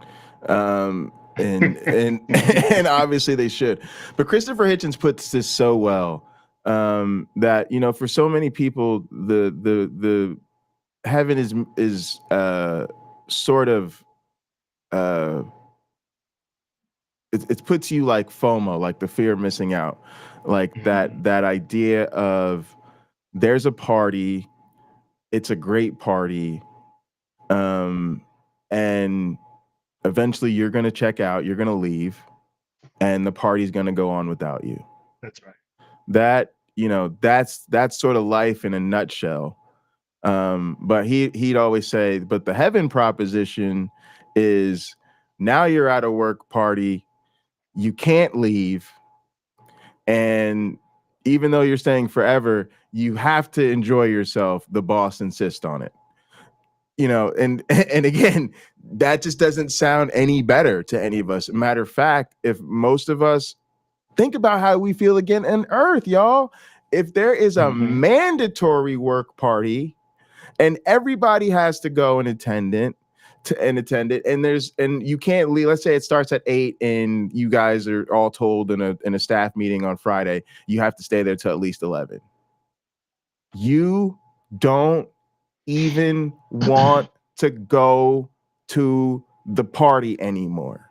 And obviously they should. But Christopher Hitchens puts this so well that, you know, for so many people, the heaven is sort of it puts you like FOMO, like the fear of missing out, like that idea of there's a party, it's a great party, and eventually you're going to check out, you're going to leave, and the party's going to go on without you. That's right. That, you know, that's sort of life in a nutshell. But he'd always say, but the heaven proposition is now you're at a work party, you can't leave, and even though you're staying forever, you have to enjoy yourself. The boss insists on it. You know, and again, that just doesn't sound any better to any of us. Matter of fact, if most of us think about how we feel again on Earth, y'all, if there is a mandatory work party and everybody has to go and attend it, and you can't leave. Let's say it starts at 8 and you guys are all told in a staff meeting on Friday, you have to stay there till at least 11. You don't even want to go to the party anymore.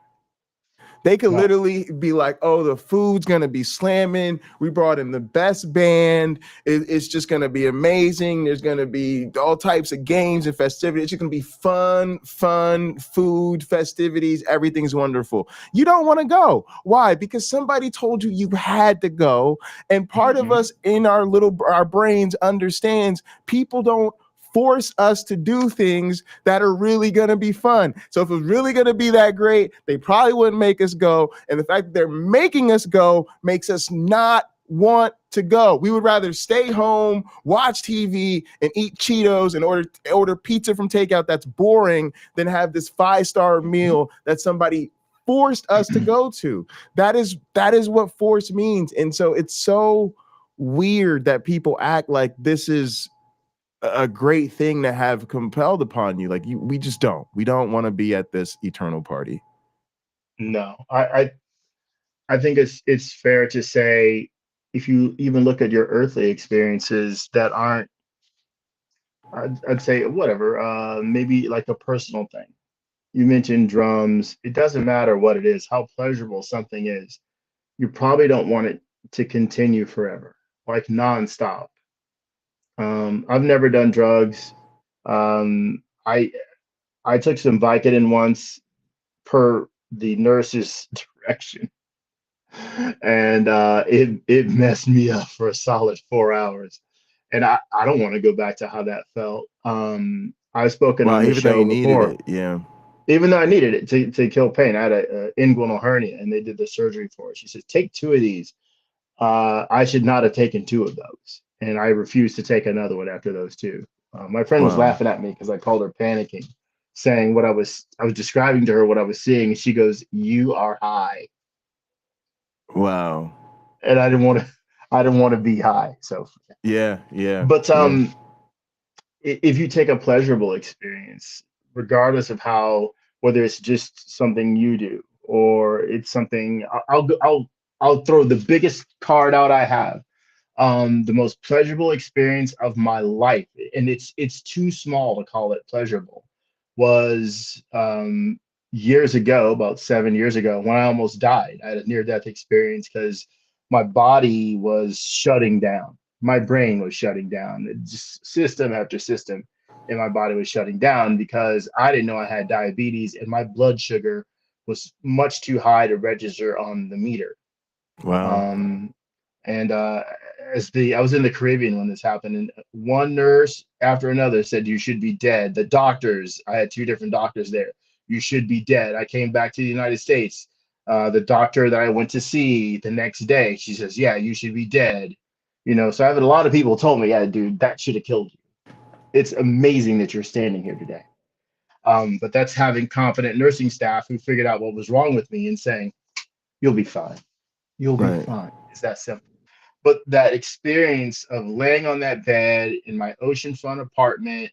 They could literally be like, oh, the food's going to be slamming. We brought in the best band. It's just going to be amazing. There's going to be all types of games and festivities. It's just going to be fun, food, festivities. Everything's wonderful. You don't want to go. Why? Because somebody told you you had to go. And part of us in our brains understands people don't force us to do things that are really going to be fun. So if it's really going to be that great, they probably wouldn't make us go. And the fact that they're making us go makes us not want to go. We would rather stay home, watch TV, and eat Cheetos and order pizza from takeout that's boring than have this 5-star meal that somebody forced us to go to. That is what force means. And so it's so weird that people act like this is a great thing to have compelled upon you. Like we don't want to be at this eternal party. No, I think it's fair to say, if you even look at your earthly experiences that aren't, I'd say whatever, maybe like a personal thing. You mentioned drums. It doesn't matter what it is, how pleasurable something is. You probably don't want it to continue forever, like nonstop. I've never done drugs. I took some Vicodin once per the nurse's direction, and it messed me up for a solid 4 hours. And I don't want to go back to how that felt. I've spoken on this Even though show you needed before. it, yeah. Even though I needed it to kill pain. I had a inguinal hernia, and they did the surgery for it. She says, take 2 of these. I should not have taken 2 of those, and I refused to take another one after those 2. My friend was laughing at me because I called her panicking, saying I was describing to her what I was seeing, and she goes, "You are high." Wow. And I didn't want to be high. So yeah. But if you take a pleasurable experience, regardless of whether it's just something you do or it's something, I'll throw the biggest card out I have. The most pleasurable experience of my life, and it's too small to call it pleasurable, was years ago, about 7 years ago, when I almost died. I had a near-death experience because my body was shutting down. My brain was shutting down. Just system after system in my body was shutting down because I didn't know I had diabetes, and my blood sugar was much too high to register on the meter. Wow. And I was in the Caribbean when this happened, and one nurse after another said, "You should be dead." The doctors, I had 2 different doctors there. "You should be dead." I came back to the United States. The doctor that I went to see the next day, she says, "Yeah, you should be dead." So I have a lot of people told me, "Yeah, dude, that should have killed you." It's amazing that you're standing here today. But that's having competent nursing staff who figured out what was wrong with me and saying, "You'll be fine. You'll be fine." It's that simple. But that experience of laying on that bed in my oceanfront apartment,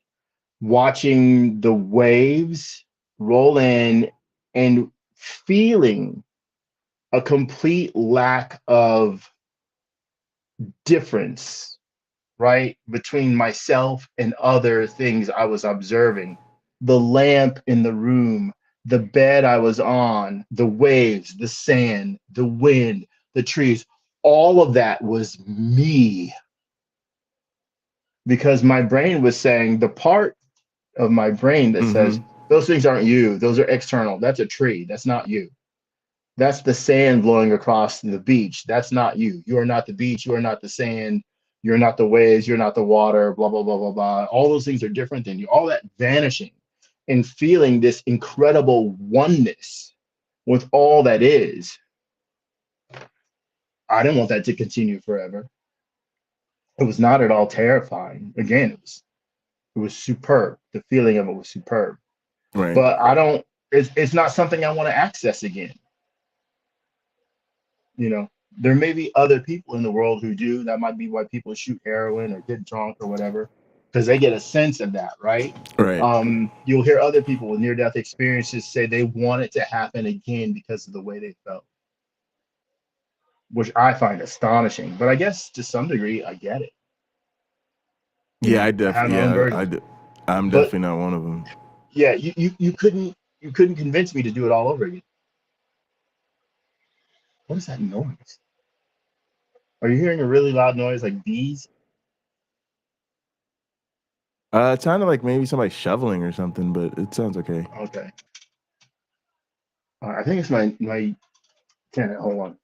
watching the waves roll in and feeling a complete lack of difference, right, between myself and other things I was observing. The lamp in the room, the bed I was on, the waves, the sand, the wind, the trees, all of that was me. Because my brain was saying, the part of my brain that says, those things aren't you, those are external. That's a tree. That's not you. That's the sand blowing across the beach. That's not you. You are not the beach. You are not the sand. You're not the waves. You're not the water, blah, blah, blah, blah, blah. All those things are different than you. All that vanishing and feeling this incredible oneness with all that is. I didn't want that to continue forever. It was not at all terrifying. Again, it was superb. The feeling of it was superb. Right. But it's not something I want to access again. There may be other people in the world who do. That might be why people shoot heroin or get drunk or whatever, because they get a sense of that, right? Right. You'll hear other people with near-death experiences say they want it to happen again because of the way they felt, which I find astonishing. But I guess to some degree, I get it. I definitely. I'm definitely not one of them. Yeah, you couldn't convince me to do it all over again. What is that noise? Are you hearing a really loud noise like bees? It sounded like maybe somebody shoveling or something, but it sounds okay. Okay. I think it's my tenant. Hold on.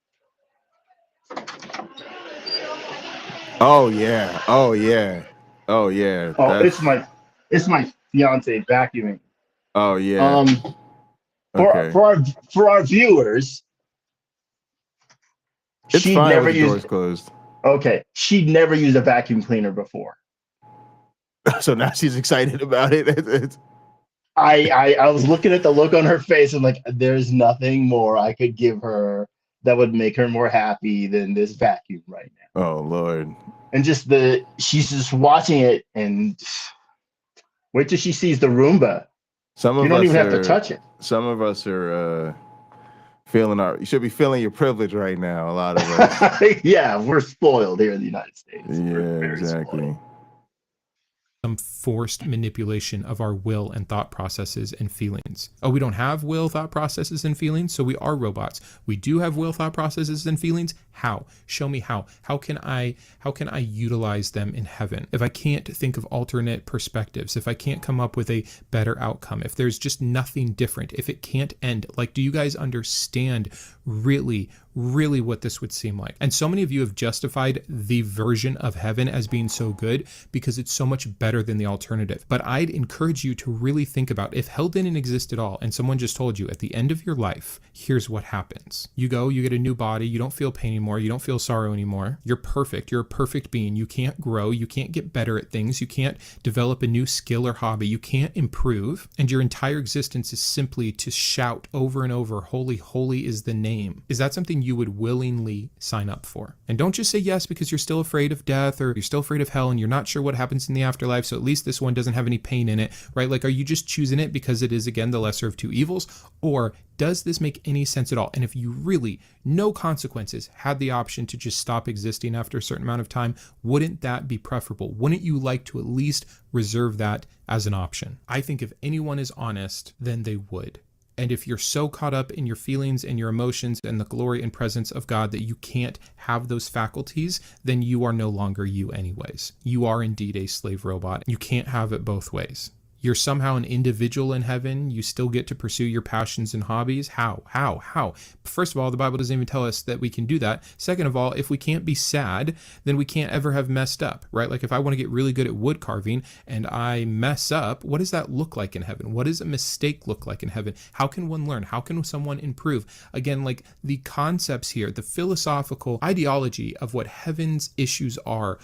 Oh yeah. Oh yeah. Oh yeah. Oh, it's my fiance vacuuming. Oh yeah. Okay. For our viewers, it's fine with the doors closed. Okay, she'd never used a vacuum cleaner before. So now she's excited about it. I was looking at the look on her face and like, there's nothing more I could give her that would make her more happy than this vacuum right now. Oh Lord. And she's just watching it, and wait till she sees the Roomba. You don't even have to touch it. Some of us are you should be feeling your privilege right now. A lot of us. Yeah, we're spoiled here in the United States. Yeah, exactly. Spoiled. Some forced manipulation of our will and thought processes and feelings. Oh, we don't have will, thought processes, and feelings, so we are robots. We do have will, thought processes, and feelings. How? Show me how. How can I utilize them in heaven? If I can't think of alternate perspectives, if I can't come up with a better outcome, if there's just nothing different, if it can't end, like, do you guys understand really what this would seem like? And so many of you have justified the version of heaven as being so good because it's so much better than the alternative. But I'd encourage you to really think about, if hell didn't exist at all and someone just told you at the end of your life, here's what happens. You go, you get a new body, you don't feel pain anymore, you don't feel sorrow anymore. You're perfect. You're a perfect being. You can't grow. You can't get better at things. You can't develop a new skill or hobby. You can't improve. And your entire existence is simply to shout over and over, holy, holy is the name. Is that something you would willingly sign up for? And don't just say yes because you're still afraid of death or you're still afraid of hell and you're not sure what happens in the afterlife, so at least this one doesn't have any pain in it, right? Like, are you just choosing it because it is, again, the lesser of two evils? Or does this make any sense at all? And if you really, no consequences, had the option to just stop existing after a certain amount of time, wouldn't that be preferable? Wouldn't you like to at least reserve that as an option? I think if anyone is honest, then they would. And if you're so caught up in your feelings and your emotions and the glory and presence of God that you can't have those faculties, then you are no longer you anyways. You are indeed a slave robot. You can't have it both ways. You're somehow an individual in heaven. You still get to pursue your passions and hobbies. How? First of all, the Bible doesn't even tell us that we can do that. Second of all, if we can't be sad, then we can't ever have messed up, right? Like, if I want to get really good at wood carving and I mess up, what does that look like in heaven? What does a mistake look like in heaven? How can one learn? How can someone improve? Again, like, the concepts here, the philosophical ideology of what heaven's issues are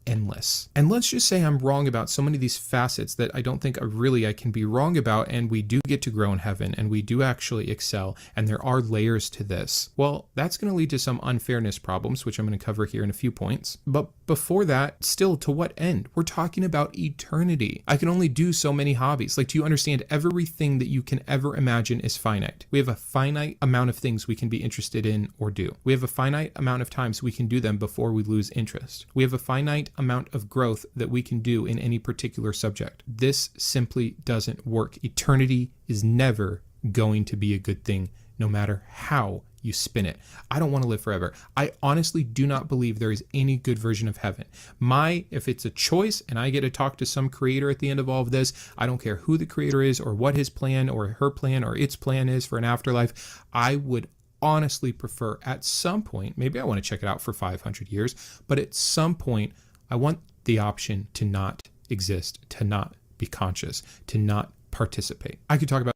endless. And let's just say I'm wrong about so many of these facets that I don't think I can be wrong about, and we do get to grow in heaven and we do actually excel, and there are layers to this. Well, that's going to lead to some unfairness problems, which I'm going to cover here in a few points. But before that, still, to what end? We're talking about eternity. I can only do so many hobbies. Like, do you understand? Everything that you can ever imagine is finite. We have a finite amount of things we can be interested in or do. We have a finite amount of times we can do them before we lose interest. We have a finite amount of growth that we can do in any particular subject. This simply doesn't work. Eternity is never going to be a good thing, no matter how you spin it. I don't want to live forever. I honestly do not believe there is any good version of heaven. If it's a choice and I get to talk to some creator at the end of all of this, I don't care who the creator is or what his plan or her plan or its plan is for an afterlife, I would honestly prefer at some point, maybe I want to check it out for 500 years, but at some point, I want the option to not exist, to not be conscious, to not participate. I could talk about.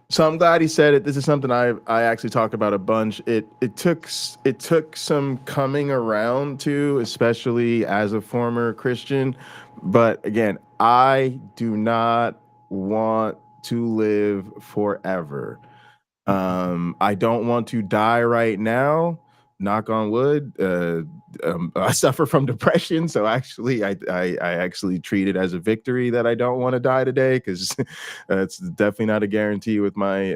So I'm glad he said it. This is something I actually talk about a bunch. It took some coming around to, especially as a former Christian. But again, I do not want to live forever. I don't want to die right now. Knock on wood. I suffer from depression, so actually, I actually treat it as a victory that I don't want to die today, because it's definitely not a guarantee with my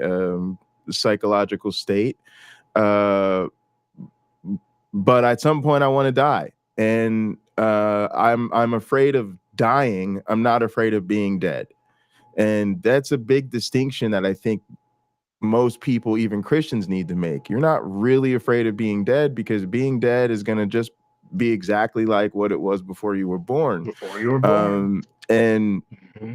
psychological state. But at some point, I want to die, and I'm afraid of dying. I'm not afraid of being dead, and that's a big distinction that I think most people, even Christians, need to make. You're not really afraid of being dead, because being dead is going to just be exactly like what it was before you were born. And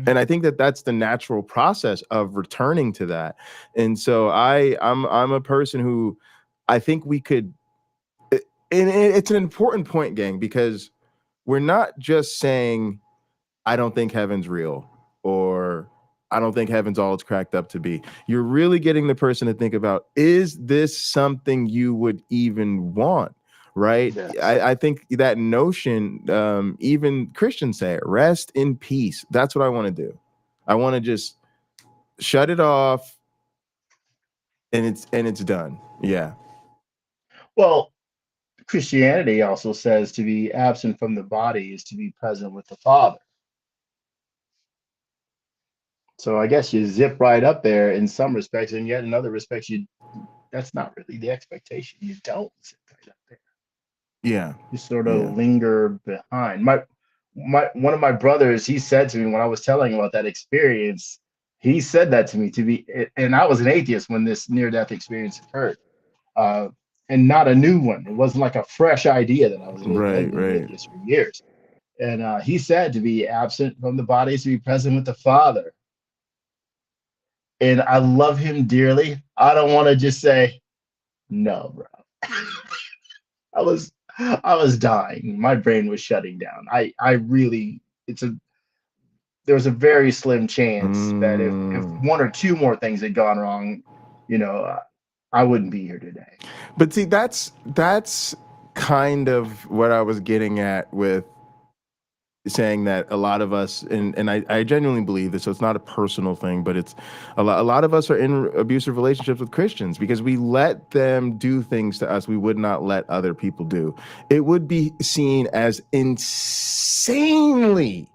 I think that that's the natural process of returning to that. And so I'm a person who I think we could, and it's an important point, gang, because we're not just saying, I don't think heaven's real, or I don't think heaven's all it's cracked up to be. You're really getting the person to think about, is this something you would even want? right? Yes. I think that notion, even Christians say it, rest in peace. That's what I want to do. I want to just shut it off, and it's done. Yeah. Well, Christianity also says to be absent from the body is to be present with the Father. So I guess you zip right up there in some respects, and yet in other respects, that's not really the expectation. You don't zip right up there. Yeah. You sort of linger behind. One of my brothers, he said to me when I was telling him about that experience, he said that to me and I was an atheist when this near-death experience occurred. And not a new one. It wasn't like a fresh idea that I was an atheist. I'd been an Right. atheist for years. And he said to be absent from the body is to be present with the Father. And I love him dearly. I don't want to just say, no, bro. I was dying. My brain was shutting down. I really, there was a very slim chance that if one or two more things had gone wrong, I wouldn't be here today. But see, that's kind of what I was getting at with saying that a lot of us, and I genuinely believe this, so it's not a personal thing, but it's a lot of us are in abusive relationships with Christians because we let them do things to us we would not let other people do. It would be seen as insanely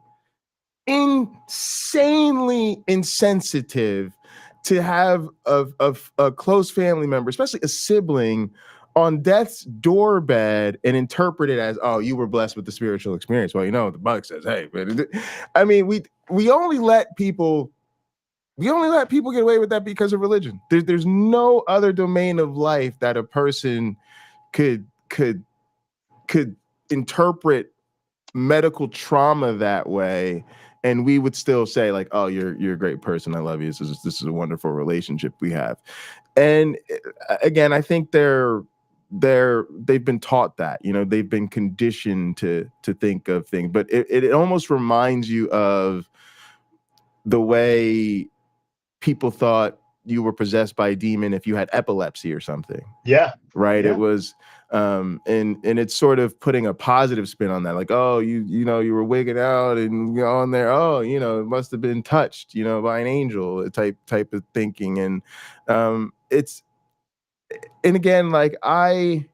insensitive to have a close family member, especially a sibling, on death's doorbed and interpret it as, oh, you were blessed with the spiritual experience. Well, the book says, hey, man. I mean, we only let people get away with that because of religion. There's no other domain of life that a person could interpret medical trauma that way, and we would still say like, oh, you're a great person, I love you, this is a wonderful relationship we have. And again, I think they've been taught that, they've been conditioned to think of things, but it almost reminds you of the way people thought you were possessed by a demon if you had epilepsy or something. Yeah. Right. Yeah. It was, and it's sort of putting a positive spin on that. Like, oh, you were wigging out and you're on there. Oh, it must have been touched, by an angel type of thinking. And and again, like I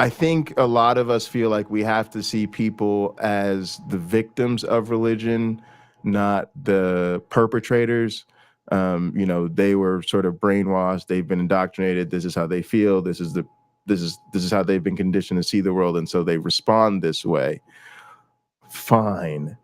think a lot of us feel like we have to see people as the victims of religion, not the perpetrators. They were sort of brainwashed. They've been indoctrinated. This is how they feel. This is how they've been conditioned to see the world, and so they respond this way. Fine,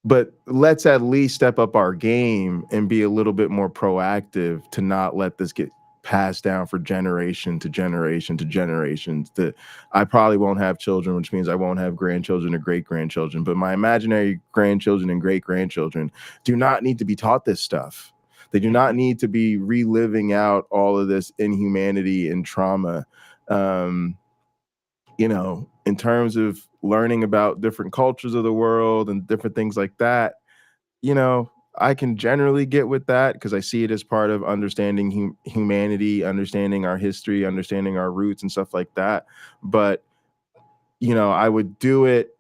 but let's at least step up our game and be a little bit more proactive to not let this get passed down for generation to generation to generations. That I probably won't have children, which means I won't have grandchildren or great grandchildren, but my imaginary grandchildren and great grandchildren do not need to be taught this stuff. They do not need to be reliving out all of this inhumanity and trauma. In terms of learning about different cultures of the world and different things like that, I can generally get with that because I see it as part of understanding humanity, understanding our history, understanding our roots and stuff like that. But, I would do it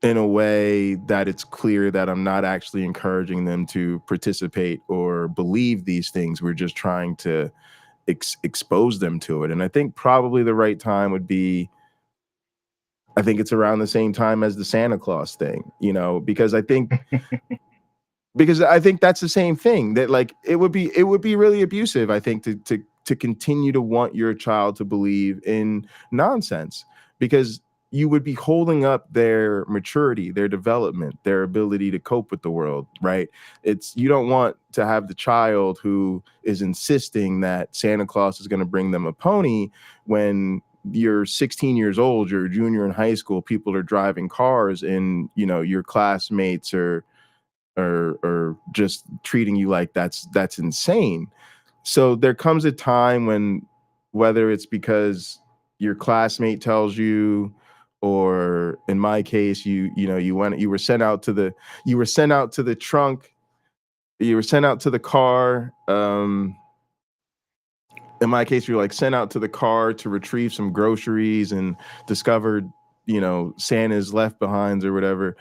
in a way that it's clear that I'm not actually encouraging them to participate or believe these things. We're just trying to expose them to it. And I think probably the right time would be, I think it's around the same time as the Santa Claus thing, because I think that's the same thing, that like it would be really abusive, I think, to continue to want your child to believe in nonsense, because you would be holding up their maturity, their development, their ability to cope with the world, right? You don't want to have the child who is insisting that Santa Claus is going to bring them a pony when you're 16 years old, you're a junior in high school, people are driving cars, and your classmates are just treating you like that's insane. So there comes a time when, whether it's because your classmate tells you, or in my case, you were sent out to the trunk, you were sent out to the car, in my case, you're like sent out to the car to retrieve some groceries and discovered, Santa's left behinds or whatever.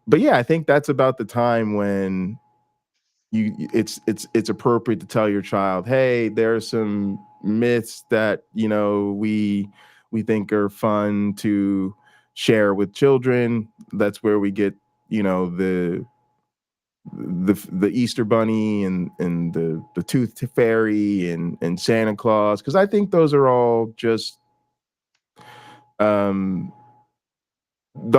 But yeah, I think that's about the time when it's appropriate to tell your child, hey, there are some myths that we think are fun to share with children. That's where we get the Easter Bunny and the Tooth Fairy and Santa Claus, because I think those are all just the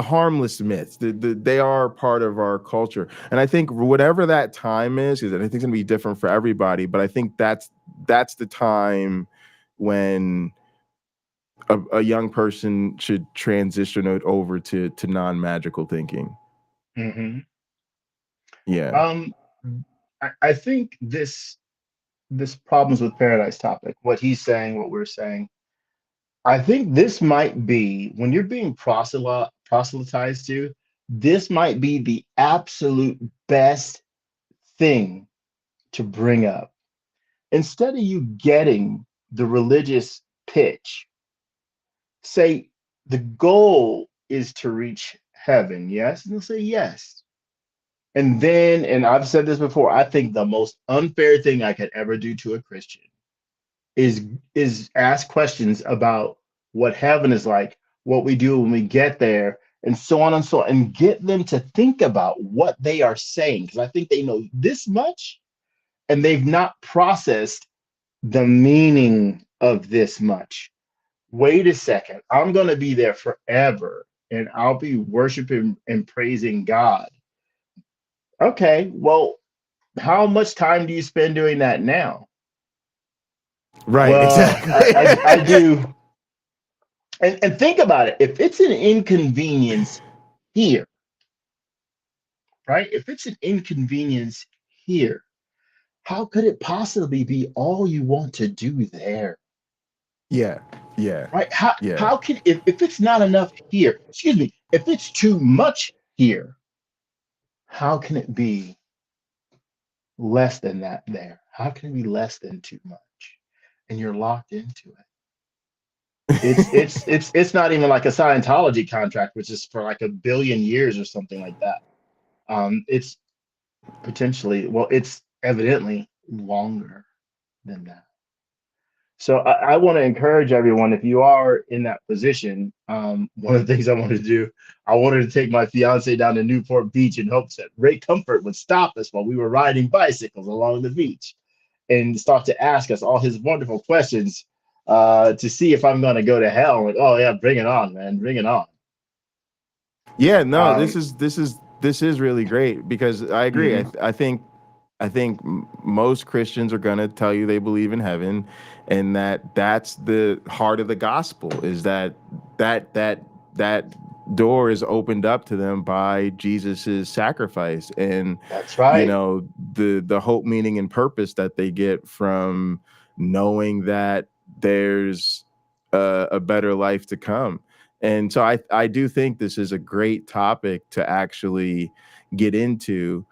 harmless myths. They are part of our culture, and I think whatever that time is, and I think it's gonna be different for everybody. But I think that's the time when a young person should transition it over to non-magical thinking. Mm-hmm. Yeah. I think this problems with paradise topic, what he's saying, what we're saying, I think this might be, when you're being proselytized to, this might be the absolute best thing to bring up. Instead of you getting the religious pitch, say the goal is to reach heaven, yes? And they'll say yes. And then, and I've said this before, I think the most unfair thing I could ever do to a Christian is ask questions about what heaven is like, what we do when we get there, and so on and so on, and get them to think about what they are saying. Because I think they know this much and they've not processed the meaning of this much. Wait a second, I'm going to be there forever and I'll be worshiping and praising God. Okay, well, how much time do you spend doing that now? Right. Well, Exactly. I do. And think about it. If it's an inconvenience here, right? If it's an inconvenience here, how could it possibly be all you want to do there? Yeah. Yeah. Right? Yeah. How can, if it's not enough here, excuse me, if it's too much here, how can it be less than that there? How can it be less than too much? And you're locked into it. It's not even like a Scientology contract, which is for like 1 billion years or something like that. It's potentially, well, it's evidently longer than that. So I want to encourage everyone, if you are in that position, one of the things I wanted to do, I wanted to take my fiance down to Newport Beach in hopes that Ray Comfort would stop us while we were riding bicycles along the beach and start to ask us all his wonderful questions to see if I'm going to go to hell. Like, oh yeah, bring it on, man, bring it on. Yeah, no, Um, this is really great, because I agree. mhm. I think most Christians are gonna tell you they believe in heaven, and that's the heart of the gospel, is that door is opened up to them by Jesus's sacrifice, and That's right. the hope, meaning, and purpose that they get from knowing that there's a better life to come. And so I do think this is a great topic to actually get into.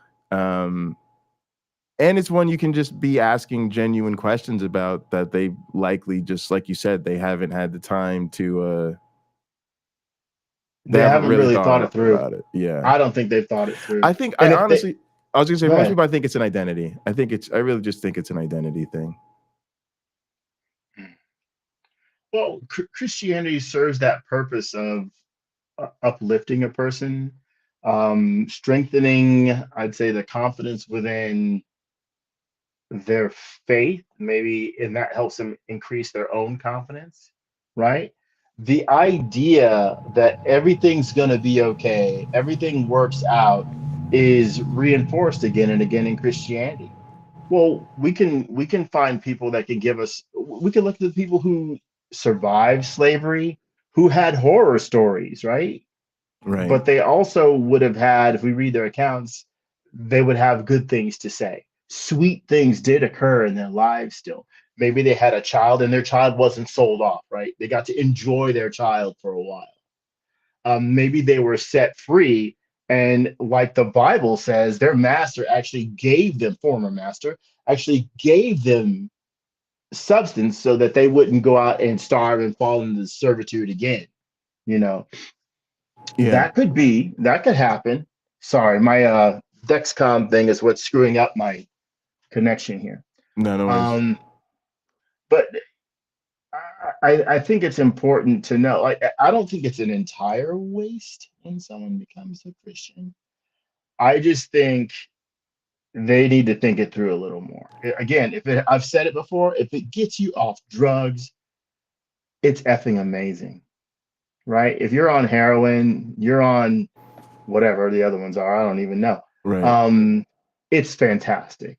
And it's one you can just be asking genuine questions about, that they likely, just like you said, they haven't had the time to they They haven't haven't really really thought thought it through. about it. Yeah. I don't think they've thought it through. I think I And if they, honestly I was gonna say, go most ahead. people, I think it's an identity. I really just think it's an identity thing. Well, Christianity serves that purpose of uplifting a person, strengthening, I'd say, the confidence within their faith, maybe, and that helps them increase their own confidence, right? The idea that everything's going to be okay, everything works out, is reinforced again and again in Christianity. Well, we can find people that can give us. We can look at the people who survived slavery, who had horror stories, right? Right. But they also would have had, if we read their accounts, they would have good things to say. Sweet things did occur in their lives still. Maybe they had a child and their child wasn't sold off, right? They got to enjoy their child for a while. Maybe they were set free, and like the Bible says, their master actually gave them, former master, actually gave them substance so that they wouldn't go out and starve and fall into servitude again. You know, Yeah. that could happen. Sorry, my Dexcom thing is what's screwing up my connection here. No worries. But I think it's important to know, like, I don't think it's an entire waste when someone becomes a Christian. I just think they need to think it through a little more. Again, I've said it before, if it gets you off drugs, it's effing amazing, right? If you're on heroin, you're on whatever the other ones are, I don't even know. Right. It's fantastic.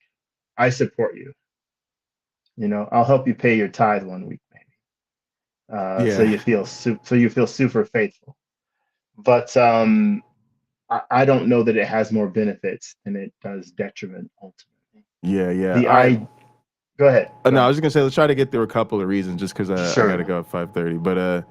I support you. You know, I'll help you pay your tithe one week, maybe. So you feel super faithful. But I don't know that it has more benefits than it does detriment ultimately. Yeah. Go ahead. No, I was just gonna say let's try to get through a couple of reasons, just because Sure. I gotta go at 5:30. But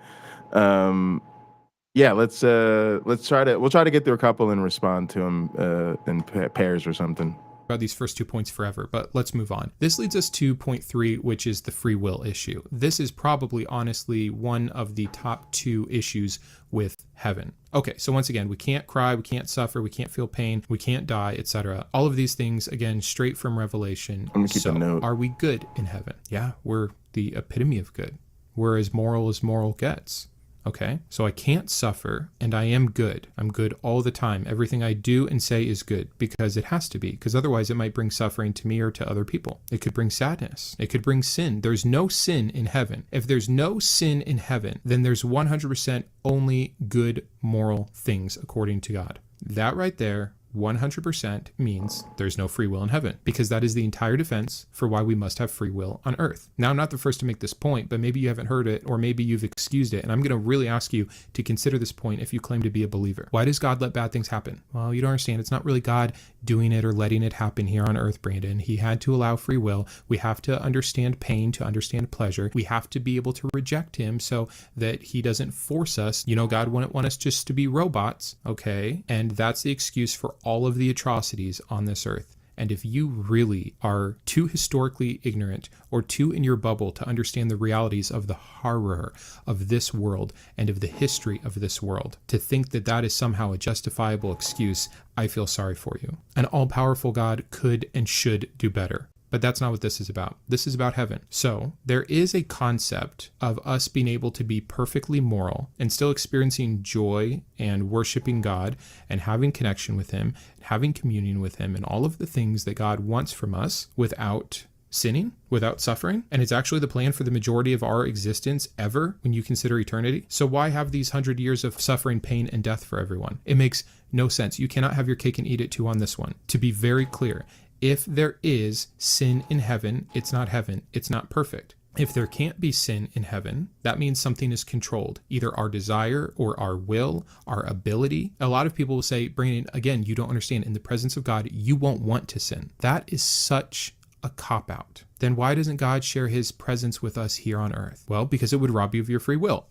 yeah, we'll try to get through a couple and respond to them in pairs or something. About these first 2 points forever, but let's move on. This leads us to point 3, which is the free will issue. This is probably honestly one of the top 2 issues with heaven. Okay, so once again, we can't cry, we can't suffer, we can't feel pain, we can't die, etc. All of these things, again, straight from Revelation. I'm gonna keep a note. Are we good in heaven? Yeah, we're the epitome of good. We're as moral gets. Okay, so I can't suffer and I am good. I'm good all the time. Everything I do and say is good because it has to be, because otherwise it might bring suffering to me or to other people. It could bring sadness. It could bring sin. There's no sin in heaven. If there's no sin in heaven, then there's 100% only good moral things according to God. That right there 100% means there's no free will in heaven, because that is the entire defense for why we must have free will on earth. Now, I'm not the first to make this point, but maybe you haven't heard it, or maybe you've excused it, and I'm going to really ask you to consider this point if you claim to be a believer. Why does God let bad things happen? Well, you don't understand. It's not really God doing it or letting it happen here on earth, Brandon. He had to allow free will. We have to understand pain to understand pleasure. We have to be able to reject him so that he doesn't force us. You know, God wouldn't want us just to be robots, okay? And that's the excuse for all of the atrocities on this earth. And if you really are too historically ignorant or too in your bubble to understand the realities of the horror of this world and of the history of this world, to think that that is somehow a justifiable excuse, I feel sorry for you. An all-powerful God could and should do better. But that's not what this is about. This is about heaven. So there is a concept of us being able to be perfectly moral and still experiencing joy and worshiping God and having connection with him, having communion with him, and all of the things that God wants from us without sinning, without suffering. And it's actually the plan for the majority of our existence ever when you consider eternity. So why have these 100 years of suffering, pain, and death for everyone? It makes no sense. You cannot have your cake and eat it too on this one. To be very clear, if there is sin in heaven, it's not heaven. It's not perfect. If there can't be sin in heaven, that means something is controlled, either our desire or our will, our ability. A lot of people will say, Brandon, again, you don't understand. In the presence of God, you won't want to sin. That is such a cop-out. Then why doesn't God share his presence with us here on earth? Well, because it would rob you of your free will.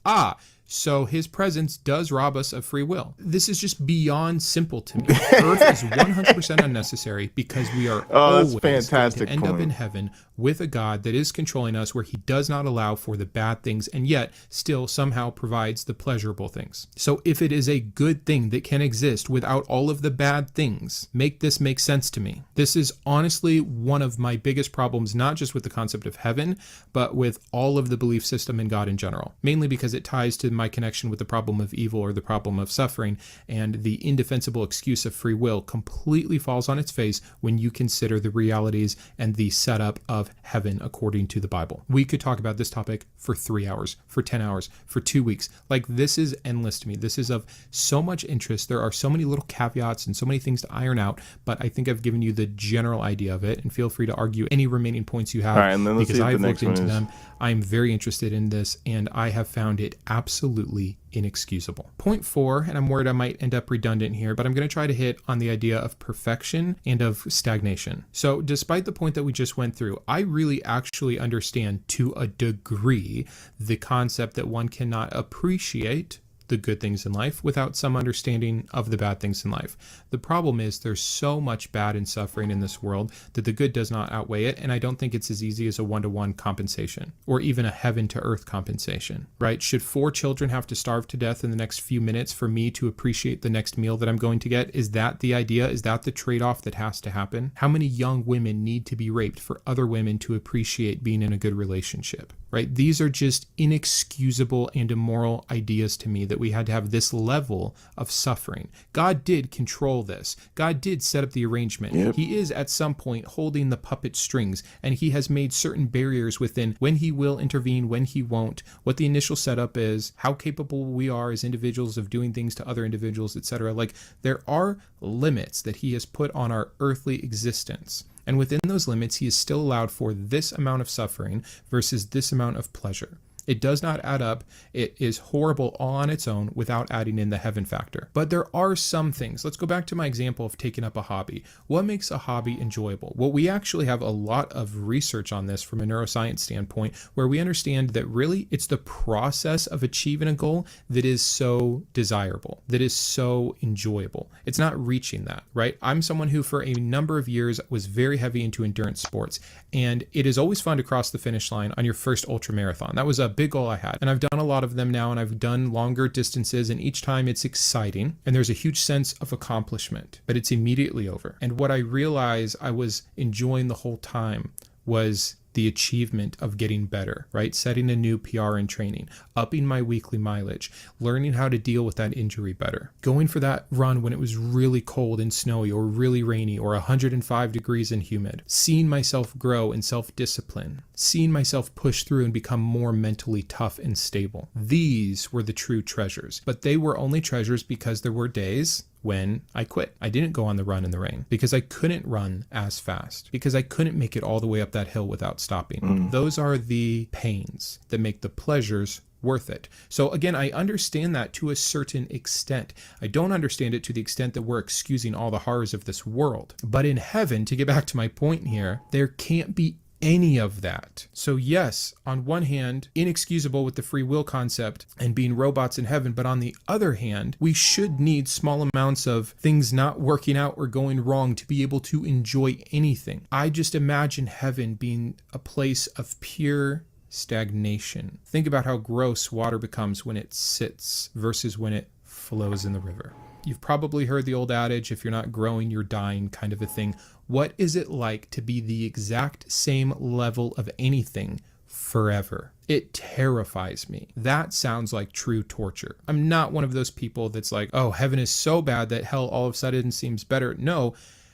So his presence does rob us of free will. This is just beyond simple to me. Earth is 100% unnecessary because we are always fantastic going to end up point. in heaven with a God that is controlling us, where he does not allow for the bad things and yet still somehow provides the pleasurable things. So if it is a good thing that can exist without all of the bad things, make this make sense to me. This is honestly one of my biggest problems, not just with the concept of heaven, but with all of the belief system in God in general, mainly because it ties to my connection with the problem of evil or the problem of suffering, and the indefensible excuse of free will completely falls on its face when you consider the realities and the setup of heaven according to the Bible. We could talk about this topic for 3 hours, for 10 hours, for 2 weeks. Like, this is endless to me. This is of so much interest. There are so many little caveats and so many things to iron out, but I think I've given you the general idea of it, and feel free to argue any remaining points you have. All right, and then let's because see what I've the looked next into one is. them. I'm very interested in this, and I have found it absolutely inexcusable. Point 4, and I'm worried I might end up redundant here, but I'm going to try to hit on the idea of perfection and of stagnation. So despite the point that we just went through, I really actually understand to a degree the concept that one cannot appreciate the good things in life without some understanding of the bad things in life. The problem is there's so much bad and suffering in this world that the good does not outweigh it, and I don't think it's as easy as a one-to-one compensation or even a heaven-to-earth compensation, right? Should 4 children have to starve to death in the next few minutes for me to appreciate the next meal that I'm going to get? Is that the idea? Is that the trade-off that has to happen? How many young women need to be raped for other women to appreciate being in a good relationship, right? These are just inexcusable and immoral ideas to me, that we had to have this level of suffering. God did control this. God did set up the arrangement. Yep. He is at some point holding the puppet strings, and he has made certain barriers within when he will intervene, when he won't, what the initial setup is, how capable we are as individuals of doing things to other individuals, etc. Like, there are limits that he has put on our earthly existence. And within those limits, he is still allowed for this amount of suffering versus this amount of pleasure. It does not add up. It is horrible all on its own without adding in the heaven factor. But there are some things. Let's go back to my example of taking up a hobby. What makes a hobby enjoyable? Well, we actually have a lot of research on this from a neuroscience standpoint, where we understand that really it's the process of achieving a goal that is so desirable, that is so enjoyable. It's not reaching that, right? I'm someone who for a number of years was very heavy into endurance sports, and it is always fun to cross the finish line on your first ultra marathon. That was a big goal I had, and I've done a lot of them now, and I've done longer distances, and each time it's exciting and there's a huge sense of accomplishment, but it's immediately over. And what I realized I was enjoying the whole time was the achievement of getting better, right? Setting a new PR in training, upping my weekly mileage, learning how to deal with that injury better, going for that run when it was really cold and snowy or really rainy or 105 degrees and humid, seeing myself grow in self-discipline, seeing myself push through and become more mentally tough and stable. These were the true treasures, but they were only treasures because there were days when I quit. I didn't go on the run in the rain because I couldn't run as fast, because I couldn't make it all the way up that hill without stopping. Those are the pains that make the pleasures worth it. So again, I understand that to a certain extent. I don't understand it to the extent that we're excusing all the horrors of this world. But in heaven, to get back to my point here, there can't be any of that. So yes, on one hand, inexcusable with the free will concept and being robots in heaven, but on the other hand, we should need small amounts of things not working out or going wrong to be able to enjoy anything. I just imagine heaven being a place of pure stagnation. Think about how gross water becomes when it sits versus when it flows in the river. You've probably heard the old adage, if you're not growing, you're dying, kind of a thing. What is it like to be the exact same level of anything forever? It terrifies me. That sounds like true torture. I'm not one of those people that's like, oh, heaven is so bad that hell all of a sudden seems better. No,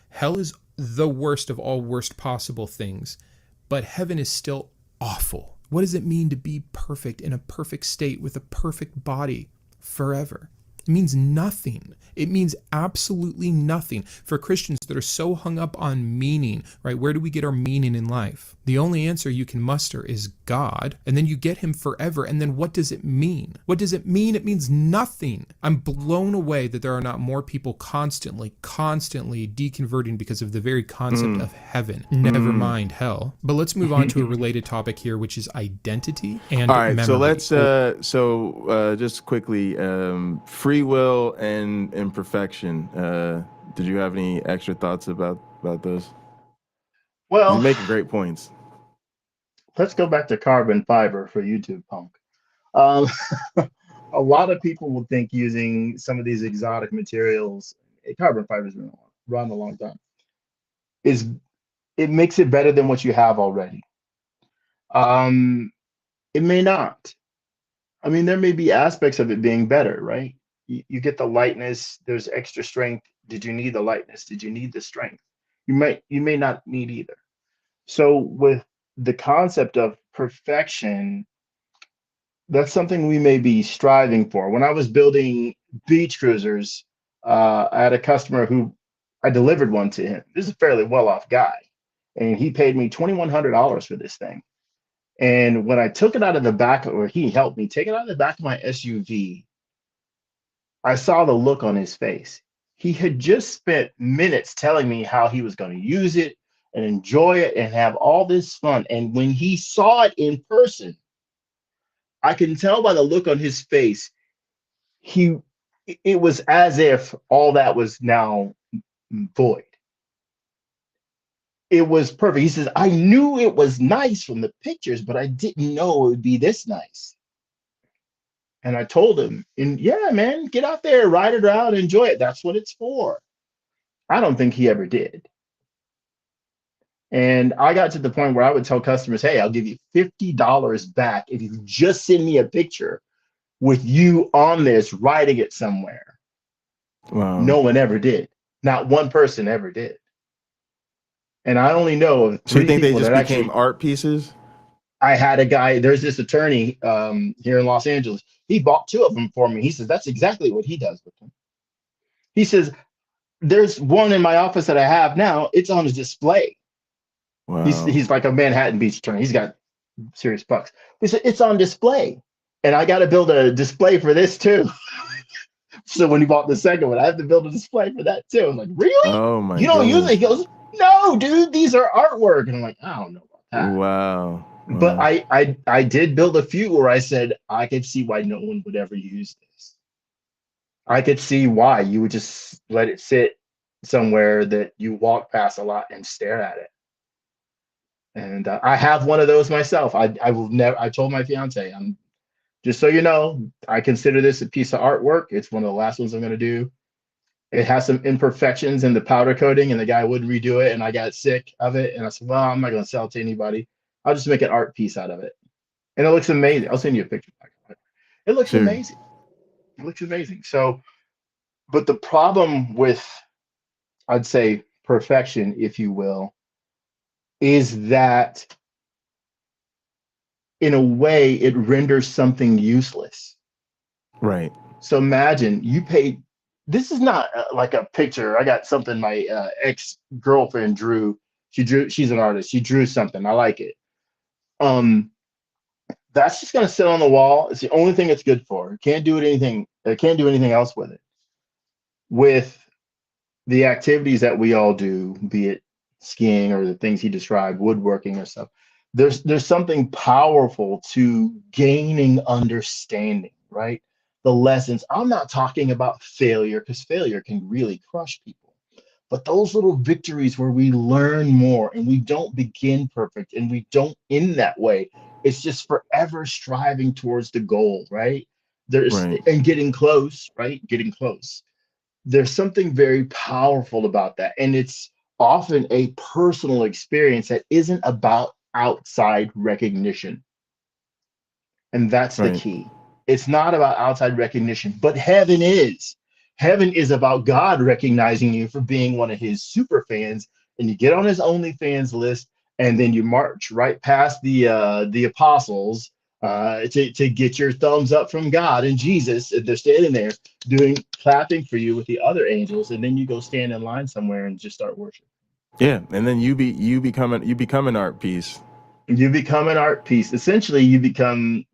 hell is the worst of all worst possible things, but heaven is still awful. What does it mean to be perfect in a perfect state with a perfect body forever? It means nothing. It means absolutely nothing for Christians that are so hung up on meaning, right? Where do we get our meaning in life? The only answer you can muster is God, and then you get him forever. And then what does it mean? What does it mean? It means nothing. I'm blown away that there are not more people constantly deconverting because of the very concept of heaven. Never mind hell. But let's move on to a related topic here, which is identity and all right, memory. so let's just quickly, free will and imperfection. Did you have any extra thoughts about those? Well, You're making great points. let's go back to carbon fiber for YouTube, punk. A lot of people will think using some of these exotic materials, carbon fiber has been around a long time, it makes it better than what you have already. It may not. I mean, there may be aspects of it being better, right? You get the lightness, there's extra strength. Did you need the lightness? Did you need the strength? You may not need either. So with the concept of perfection, that's something we may be striving for. When I was building beach cruisers, I had a customer who I delivered one to him. This is a fairly well-off guy, and he paid me $2,100 for this thing. And when I took it out of the back, or he helped me take it out of the back of my SUV, I saw the look on his face. He had just spent minutes telling me how he was going to use it and enjoy it and have all this fun. And when he saw it in person, I can tell by the look on his face, it was as if all that was now void. It was perfect. He says, I knew it was nice from the pictures, but I didn't know it would be this nice. And I told him, and yeah, man, get out there, ride it around, enjoy it. That's what it's for. I don't think he ever did. And I got to the point where I would tell customers, hey, I'll give you $50 back if you just send me a picture with you on this, riding it somewhere. Wow. No one ever did. Not one person ever did. And I only know of So you three think they people just that became actually. art pieces? I had a guy, there's this attorney here in Los Angeles. He bought 2 of them for me. He says that's exactly what he does with them. He says, there's one in my office that I have now. It's on a display. Wow. He's like a Manhattan Beach attorney. He's got serious bucks. He said, it's on display. And I got to build a display for this too. So when he bought the second one, I have to build a display for that too. I'm like, really? Oh my You don't use it? goodness. He goes, no, dude, these are artwork. And I'm like, I don't know about that. Wow. But I did build a few where I said I could see why no one would ever use this. I could see why you would just let it sit somewhere that you walk past a lot and stare at it. And I have one of those myself. I will never. I told my fiance, I'm just so you know, I consider this a piece of artwork. It's one of the last ones I'm going to do. It has some imperfections in the powder coating, and the guy wouldn't redo it, and I got sick of it. And I said, well, I'm not going to sell it to anybody. I'll just make an art piece out of it. And it looks amazing. I'll send you a picture. It looks Sure. amazing. It looks amazing. So, but the problem with, I'd say, perfection, if you will, is that in a way it renders something useless. Right. So imagine you paid. This is not like a picture. I got something my ex-girlfriend drew. She's an artist. She drew something. I like it. That's just going to sit on the wall. It's the only thing it's good for. Can't do anything. Can't do anything else with it. With the activities that we all do, be it skiing or the things he described, woodworking or stuff, there's something powerful to gaining understanding, right? The lessons. I'm not talking about failure, because failure can really crush people. But those little victories where we learn more and we don't begin perfect and we don't end that way. It's just forever striving towards the goal, right? Right. And getting close, right? Getting close. There's something very powerful about that. And it's often a personal experience that isn't about outside recognition. And that's the Right. key. It's not about outside recognition, but heaven is. Heaven is about God recognizing you for being one of his super fans, and you get on his OnlyFans list, and then you march right past the apostles to get your thumbs up from God and Jesus. And they're standing there doing clapping for you with the other angels, and then you go stand in line somewhere and just start worshiping. Yeah, and then you become an art piece. You become an art piece. Essentially, you become,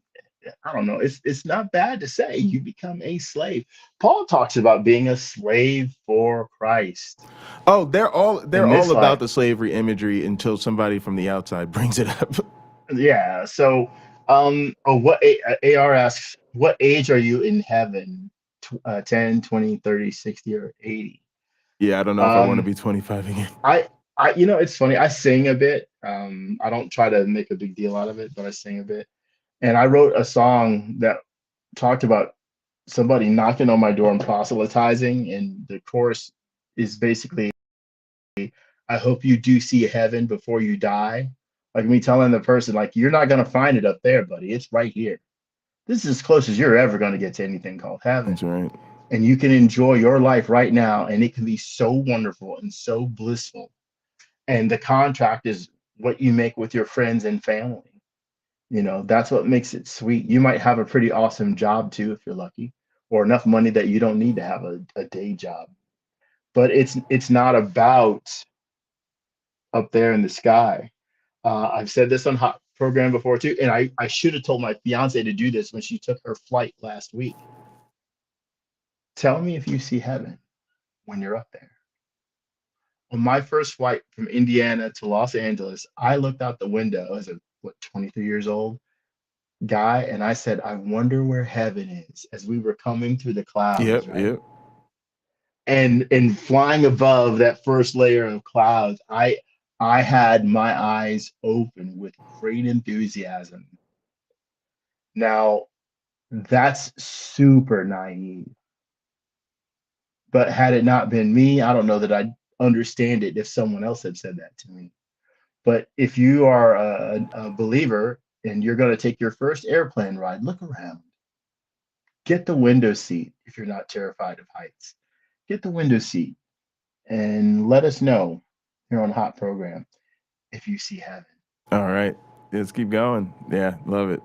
I don't know, it's not bad to say you become a slave. Paul talks about being a slave for Christ Oh, they're all in this about life. the slavery imagery until somebody from the outside brings it up. Yeah. So, AR asks, what age are you in heaven? 10, 20, 30, 60, or 80? Yeah, I don't know if I want to Um, be 25 again. it's funny. I sing a bit. I don't try to make a big deal out of it, but I sing a bit. And I wrote a song that talked about somebody knocking on my door and proselytizing, and the chorus is basically, I hope you do see heaven before you die. Like me telling the person, like, you're not going to find it up there, buddy. It's right here. This is as close as you're ever going to get to anything called heaven. That's right. And you can enjoy your life right now, and it can be so wonderful and so blissful. And the contract is what you make with your friends and family. That's what makes it sweet. You might have a pretty awesome job too, if you're lucky, or enough money that you don't need to have a day job. But it's not about up there in the sky. I've said this on Hot Program before too, and I should have told my fiance to do this when she took her flight last week. Tell me if you see heaven when you're up there. On my first flight from Indiana to Los Angeles, I looked out the window as 23 years old. guy, and I said, I wonder where heaven is, as we were coming through the clouds, Yep, right? yep. And flying above that first layer of clouds, I had my eyes open with great enthusiasm. Now, that's super naive. But had it not been me, I don't know that I'd understand it if someone else had said that to me. But if you are a believer and you're going to take your first airplane ride, look around. Get the window seat if you're not terrified of heights. Get the window seat and let us know here on Hot Program if you see heaven. All right. Let's keep going. Yeah, love it.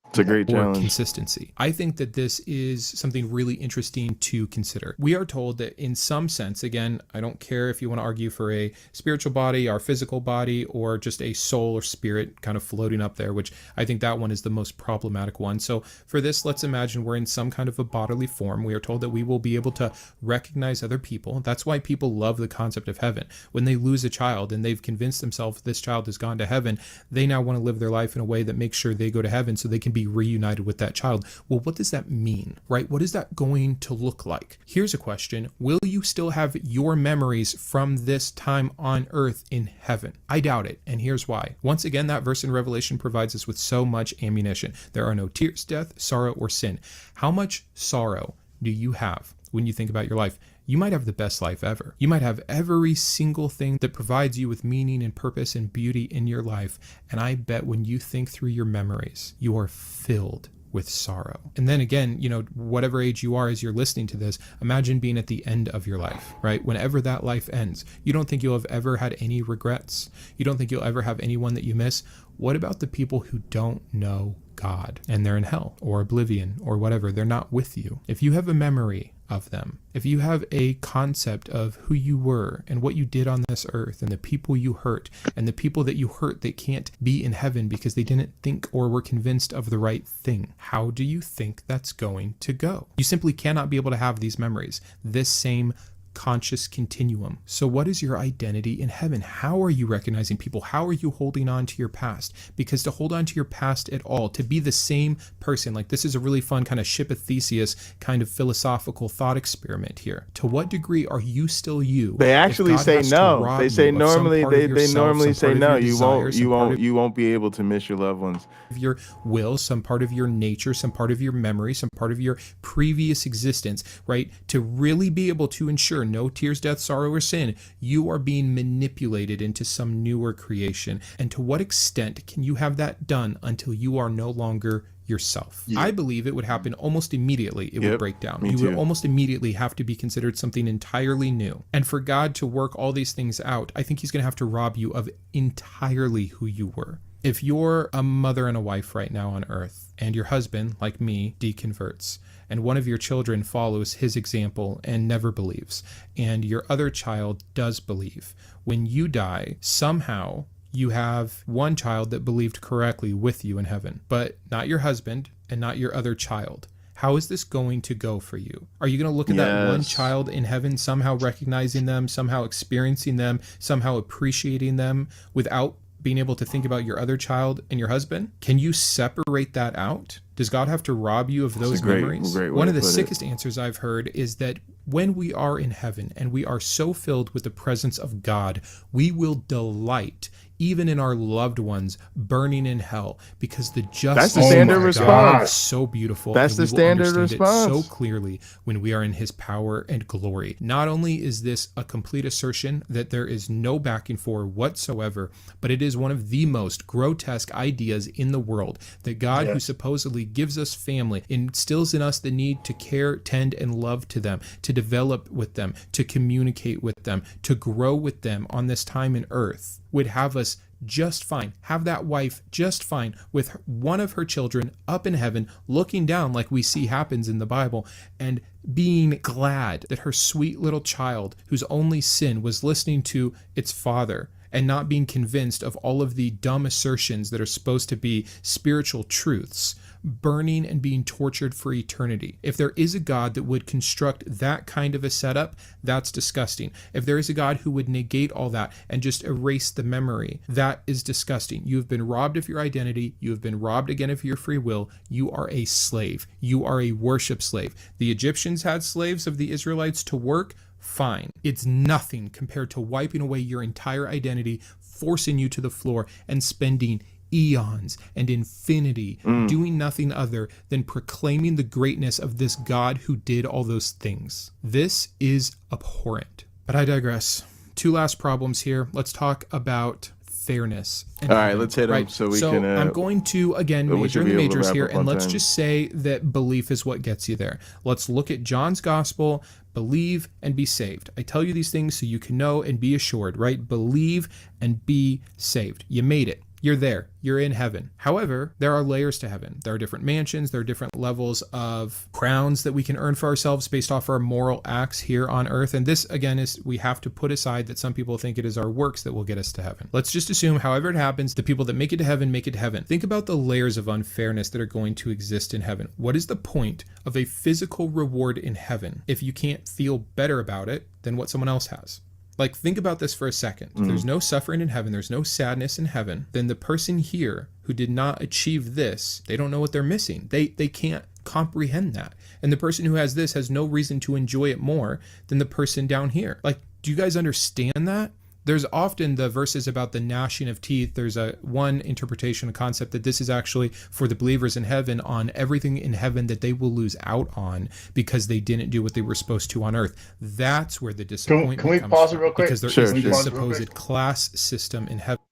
It's a great or challenge. consistency. I think that this is something really interesting to consider. We are told that in some sense, again, I don't care if you want to argue for a spiritual body, our physical body, or just a soul or spirit kind of floating up there, which I think that one is the most problematic one. So for this, let's imagine we're in some kind of a bodily form. We are told that we will be able to recognize other people. That's why people love the concept of heaven. When they lose a child and they've convinced themselves this child has gone to heaven, they now want to live their life in a way that makes sure they go to heaven so they can be reunited with that child. Well, what does that mean, right? What is that going to look like? Here's a question. Will you still have your memories from this time on earth in heaven? I doubt it, and here's why. Once again, that verse in Revelation provides us with so much ammunition. There are no tears, death, sorrow, or sin. How much sorrow do you have when you think about your life? You might have the best life ever. You might have every single thing that provides you with meaning and purpose and beauty in your life. And I bet when you think through your memories, you are filled with sorrow. And then again, whatever age you are as you're listening to this, imagine being at the end of your life, right? Whenever that life ends, you don't think you'll have ever had any regrets. You don't think you'll ever have anyone that you miss. What about the people who don't know God and they're in hell or oblivion or whatever? They're not with you. If you have a memory of them, if you have a concept of who you were and what you did on this earth and the people you hurt and the people that you hurt that can't be in heaven because they didn't think or were convinced of the right thing, how do you think that's going to go? You simply cannot be able to have these memories, this same conscious continuum. So what is your identity in heaven? How are you recognizing people? How are you holding on to your past? Because to hold on to your past at all, to be the same person, like this is a really fun kind of ship of Theseus kind of philosophical thought experiment here. To what degree are you still you? They actually say no. They say normally they normally say no. You won't be able to miss your loved ones. Of your will, some part of your nature, some part of your memory, some part of your previous existence, right? To really be able to ensure no tears, death, sorrow, or sin, you are being manipulated into some newer creation. And to what extent can you have that done until you are no longer yourself? Yeah. I believe it would happen almost immediately. It would break down. You would almost immediately have to be considered something entirely new. And for God to work all these things out, I think he's going to have to rob you of entirely who you were. If you're a mother and a wife right now on earth, and your husband, like me, deconverts, and one of your children follows his example and never believes, and your other child does believe, when you die, somehow you have one child that believed correctly with you in heaven, but not your husband and not your other child. How is this going to go for you? Are you going to look at that one child in heaven, somehow recognizing them, somehow experiencing them, somehow appreciating them without being able to think about your other child and your husband? Can you separate that out? Does God have to rob you of those memories? One of the sickest answers I've heard is that when we are in heaven and we are so filled with the presence of God, we will delight even in our loved ones burning in hell, because the justice That's the standard of response. God is so beautiful. That's the standard response. So clearly when we are in his power and glory. Not only is this a complete assertion that there is no backing for whatsoever, but it is one of the most grotesque ideas in the world, that God, who supposedly gives us family, instills in us the need to care, tend, and love to them, to develop with them, to communicate with them, to grow with them on this time in earth, would have us just fine, have that wife just fine with one of her children up in heaven, looking down like we see happens in the Bible, and being glad that her sweet little child, whose only sin was listening to its father and not being convinced of all of the dumb assertions that are supposed to be spiritual truths, burning and being tortured for eternity. If there is a God that would construct that kind of a setup, that's disgusting. If there is a God who would negate all that and just erase the memory, that is disgusting. You have been robbed of your identity. You have been robbed again of your free will. You are a slave. You are a worship slave. The Egyptians had slaves of the Israelites to work. Fine. It's nothing compared to wiping away your entire identity, forcing you to the floor, and spending eons and infinity doing nothing other than proclaiming the greatness of this God who did all those things. This is abhorrent. But I digress. Two last problems here. Let's talk about fairness. All right, let's hit them so we can. I'm going to, again, major in the majors here, and let's just say that belief is what gets you there. Let's look at John's gospel. Believe and be saved. I tell you these things so you can know and be assured, right? Believe and be saved. You made it. You're there. You're in heaven. However, there are layers to heaven. There are different mansions. There are different levels of crowns that we can earn for ourselves based off our moral acts here on earth. And this, again, is we have to put aside that some people think it is our works that will get us to heaven. Let's just assume, however it happens, the people that make it to heaven make it to heaven. Think about the layers of unfairness that are going to exist in heaven. What is the point of a physical reward in heaven if you can't feel better about it than what someone else has? Like, think about this for a second. If there's no suffering in heaven, there's no sadness in heaven, then the person here who did not achieve this, they don't know what they're missing. They can't comprehend that. And the person who has this has no reason to enjoy it more than the person down here. Like, do you guys understand that? There's often the verses about the gnashing of teeth. There's one interpretation, a concept that this is actually for the believers in heaven on everything in heaven that they will lose out on because they didn't do what they were supposed to on earth. That's where the disappointment can we comes pause it from, real quick? because there Sure, is sure. this supposed class system in heaven.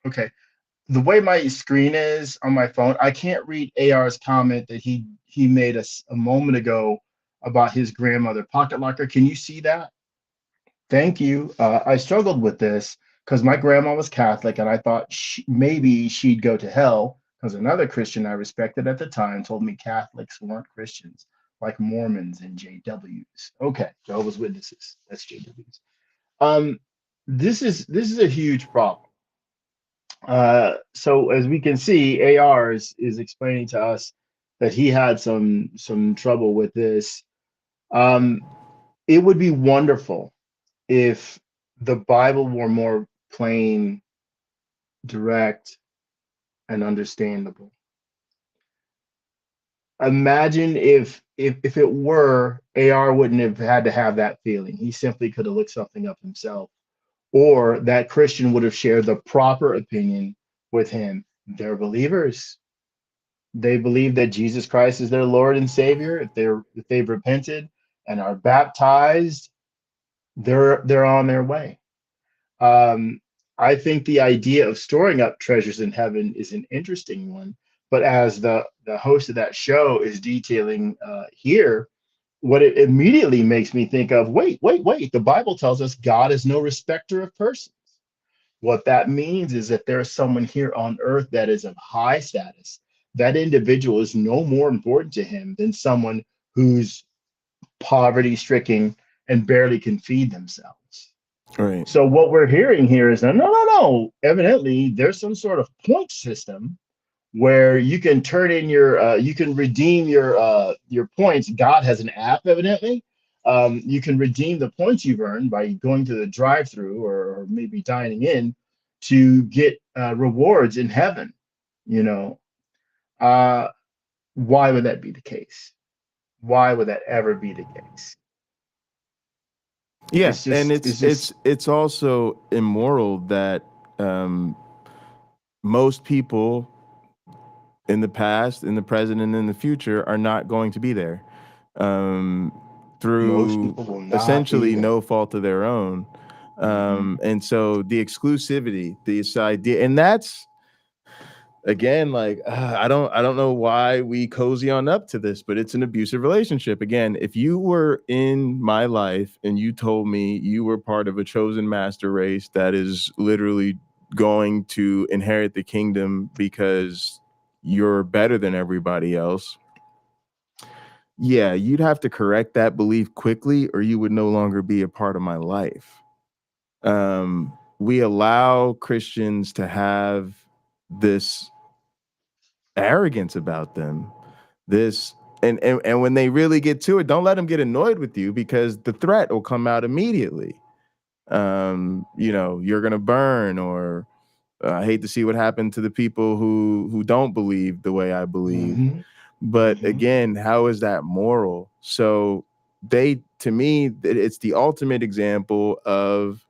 Okay. The way my screen is on my phone, I can't read AR's comment that he made us a moment ago about his grandmother. Pocket Locker, can you see that? Thank you. I struggled with this because my grandma was Catholic, and I thought maybe she'd go to hell because another Christian I respected at the time told me Catholics weren't Christians, like Mormons and JWs. Okay, Jehovah's Witnesses. That's JWs. This is a huge problem. So as we can see, AR is explaining to us that he had some trouble with this. It would be wonderful if the Bible were more plain, direct, and understandable. Imagine if it were, AR wouldn't have had to have that feeling. He simply could have looked something up himself, or that Christian would have shared the proper opinion with him. They're believers. They believe that Jesus Christ is their Lord and Savior. If they've repented and are baptized, they're on their way. I think the idea of storing up treasures in heaven is an interesting one. But as the host of that show is detailing here, what it immediately makes me think of, wait. The Bible tells us God is no respecter of persons. What that means is that there's someone here on earth that is of high status. That individual is no more important to him than someone who's poverty-stricken and barely can feed themselves. Right. So what we're hearing here is no. Evidently, there's some sort of point system where you can turn in you can redeem your points. God has an app, evidently. You can redeem the points you've earned by going to the drive-through or maybe dining in to get rewards in heaven. Why would that be the case? Why would that ever be the case? Yes, and it's also immoral that most people in the past, in the present, and in the future are not going to be there through essentially no fault of their own. And so the exclusivity, this idea, and that's again, like I don't know why we cozy on up to this, but it's an abusive relationship. Again, if you were in my life and you told me you were part of a chosen master race that is literally going to inherit the kingdom because you're better than everybody else, yeah, you'd have to correct that belief quickly or you would no longer be a part of my life. we allow Christians to have this arrogance about them, this and when they really get to it, don't let them get annoyed with you, because the threat will come out immediately. You're gonna burn, or I hate to see what happened to the people who don't believe the way I believe. Mm-hmm. But Mm-hmm. again, how is that moral? So to me, it's the ultimate example of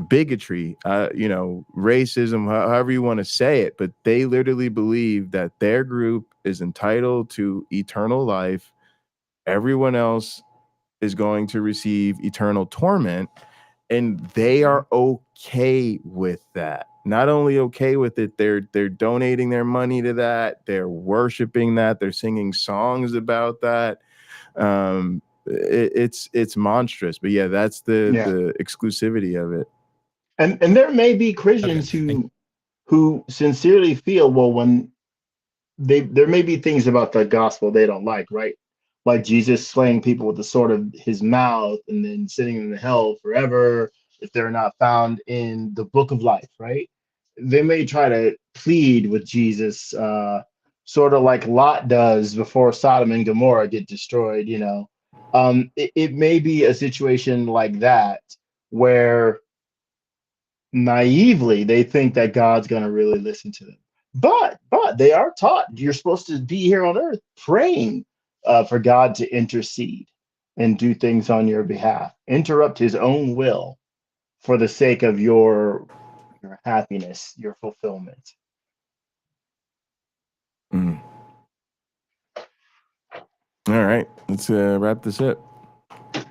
bigotry, racism, however you want to say it. But they literally believe that their group is entitled to eternal life. Everyone else is going to receive eternal torment, and they are okay with that. Not only okay with it, they're donating their money to that, they're worshiping that, they're singing songs about that. It's monstrous. But yeah, that's the exclusivity of it. And there may be Christians who sincerely feel, well, when there may be things about the gospel they don't like, right? Like Jesus slaying people with the sword of his mouth and then sitting in hell forever if they're not found in the book of life, right? They may try to plead with Jesus, sort of like Lot does before Sodom and Gomorrah get destroyed. It may be a situation like that where naively they think that God's going to really listen to them. But they are taught you're supposed to be here on earth praying for God to intercede and do things on your behalf, interrupt his own will for the sake of your happiness, your fulfillment. All right, let's wrap this up.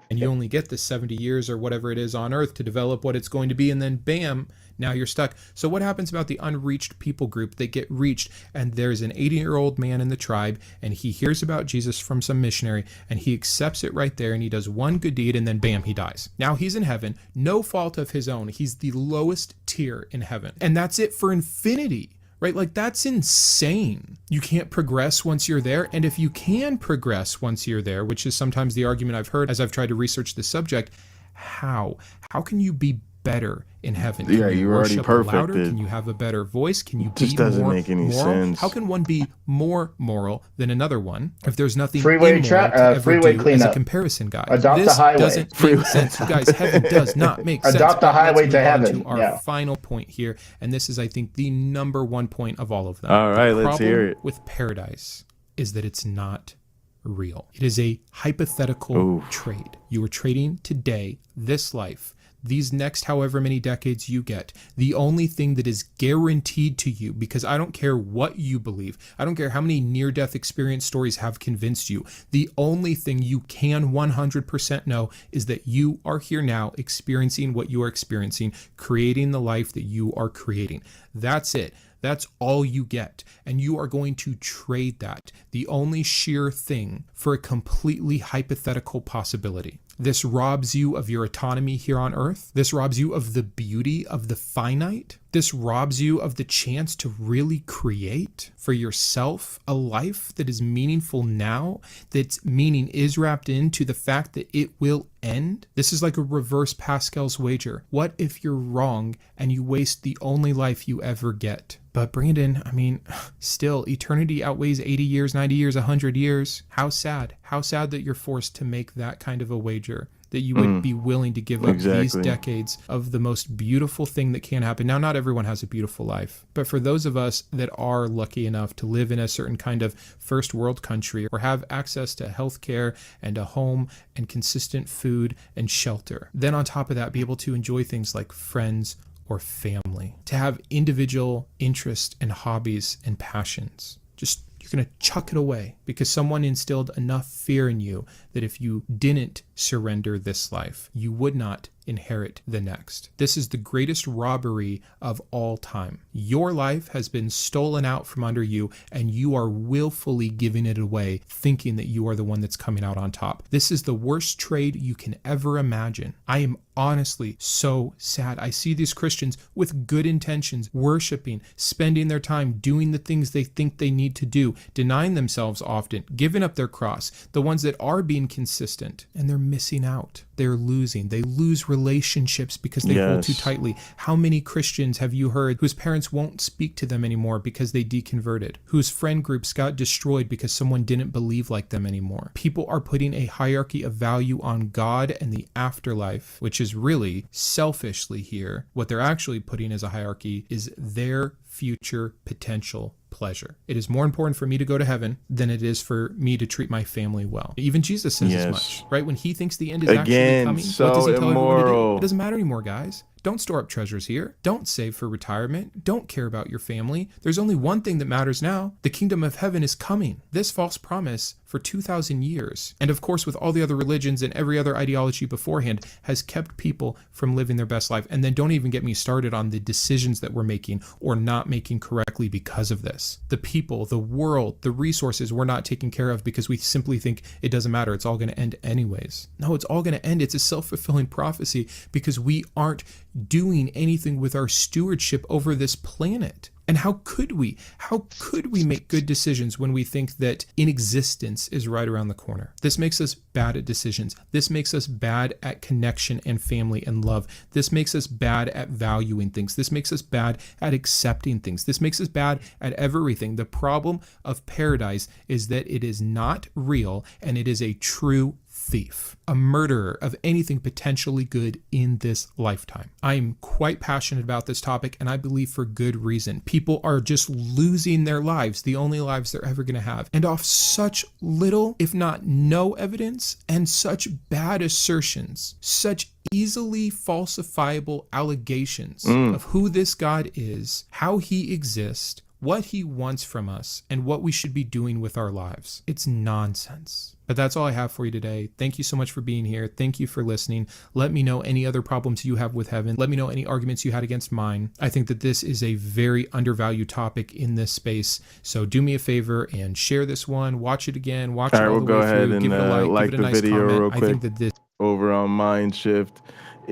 And you only get the 70 years or whatever it is on Earth to develop what it's going to be, and then bam, now you're stuck. So what happens about the unreached people group that get reached, and there's an 80-year-old man in the tribe, and he hears about Jesus from some missionary, and he accepts it right there, and he does one good deed, and then bam, he dies. Now he's in heaven, no fault of his own. He's the lowest tier in heaven, and that's it for infinity. Right? Like, that's insane. You can't progress once you're there. And if you can progress once you're there, which is sometimes the argument I've heard as I've tried to research this subject, how can you be better in heaven? Can you're already perfect. Louder? Can you have a better voice? Can you be just doesn't more make any moral? sense. How can one be more moral than another one if there's nothing freeway cleanup as a comparison guide? Adopt this the highway. Doesn't make sense, you guys. Heaven does not make sense. Adopt the highway to heaven. To our final point here, and this is, I think, the number one point of all of them. All right, let's hear it. With paradise is that it's not real. It is a hypothetical trade. You are trading today, this life, these next however many decades you get. The only thing that is guaranteed to you, because I don't care what you believe, I don't care how many near-death experience stories have convinced you, the only thing you can 100% know is that you are here now experiencing what you are experiencing, creating the life that you are creating. That's it. That's all you get. And you are going to trade that, the only sheer thing, for a completely hypothetical possibility. This robs you of your autonomy here on earth. This robs you of the beauty of the finite. This robs you of the chance to really create for yourself a life that is meaningful now, that's meaning is wrapped into the fact that it will end. This is like a reverse Pascal's wager. What if you're wrong and you waste the only life you ever get? But Brandon, I mean, still, eternity outweighs 80 years, 90 years, 100 years. How sad. How sad that you're forced to make that kind of a wager, that you would be willing to give up these decades of the most beautiful thing that can happen. Now, not everyone has a beautiful life, but for those of us that are lucky enough to live in a certain kind of first world country or have access to healthcare and a home and consistent food and shelter, then on top of that, be able to enjoy things like friends or family, to have individual interests and hobbies and passions. Just, you're going to chuck it away because someone instilled enough fear in you that if you didn't surrender this life, you would not inherit the next. This is the greatest robbery of all time. Your life has been stolen out from under you, and you are willfully giving it away, thinking that you are the one that's coming out on top. This is the worst trade you can ever imagine. I am honestly so sad. I see these Christians with good intentions, worshiping, spending their time doing the things they think they need to do, denying themselves often, giving up their cross, the ones that are being consistent, and they're missing out. They're losing. They lose relationships because they hold too tightly. How many Christians have you heard whose parents won't speak to them anymore because they deconverted? Whose friend groups got destroyed because someone didn't believe like them anymore? People are putting a hierarchy of value on God and the afterlife, which is really selfishly here. What they're actually putting as a hierarchy is their future potential pleasure. It is more important for me to go to heaven than it is for me to treat my family well. Even Jesus says as much, right? When he thinks the end is actually coming, so what does he tell everyone to do? immoral. It doesn't matter anymore, guys. Don't store up treasures here. Don't save for retirement. Don't care about your family. There's only one thing that matters now. The kingdom of heaven is coming. This false promise for 2,000 years, and of course with all the other religions and every other ideology beforehand, has kept people from living their best life. And then don't even get me started on the decisions that we're making or not making correctly because of this. The people, the world, the resources we're not taking care of because we simply think it doesn't matter. It's all going to end anyways. No, it's all going to end. It's a self-fulfilling prophecy because we aren't doing anything with our stewardship over this planet. And how could we? How could we make good decisions when we think that inexistence is right around the corner? This makes us bad at decisions. This makes us bad at connection and family and love. This makes us bad at valuing things. This makes us bad at accepting things. This makes us bad at everything. The problem of paradise is that it is not real and it is a true thief, a murderer of anything potentially good in this lifetime. I'm quite passionate about this topic, and I believe for good reason. People are just losing their lives, the only lives they're ever going to have, and off such little, if not no evidence, and such bad assertions, such easily falsifiable allegations of who this God is, how he exists, what he wants from us, and what we should be doing with our lives. It's nonsense. But that's all I have for you today. Thank you so much for being here. Thank you for listening. Let me know any other problems you have with heaven. Let me know any arguments you had against mine. I think that this is a very undervalued topic in this space. So do me a favor and share this one. Watch it again. Watch it all the way through. Give it a like. Give it a nice comment. Real quick. I think that this over on Mindshift.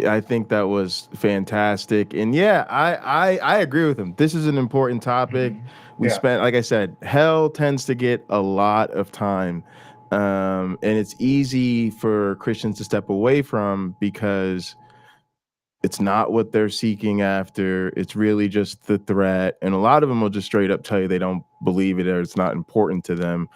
I think that was fantastic. And yeah, I agree with him. This is an important topic. We spent, like I said, hell tends to get a lot of time. And it's easy for Christians to step away from because it's not what they're seeking after. It's really just the threat. And a lot of them will just straight up tell you they don't believe it or it's not important to them.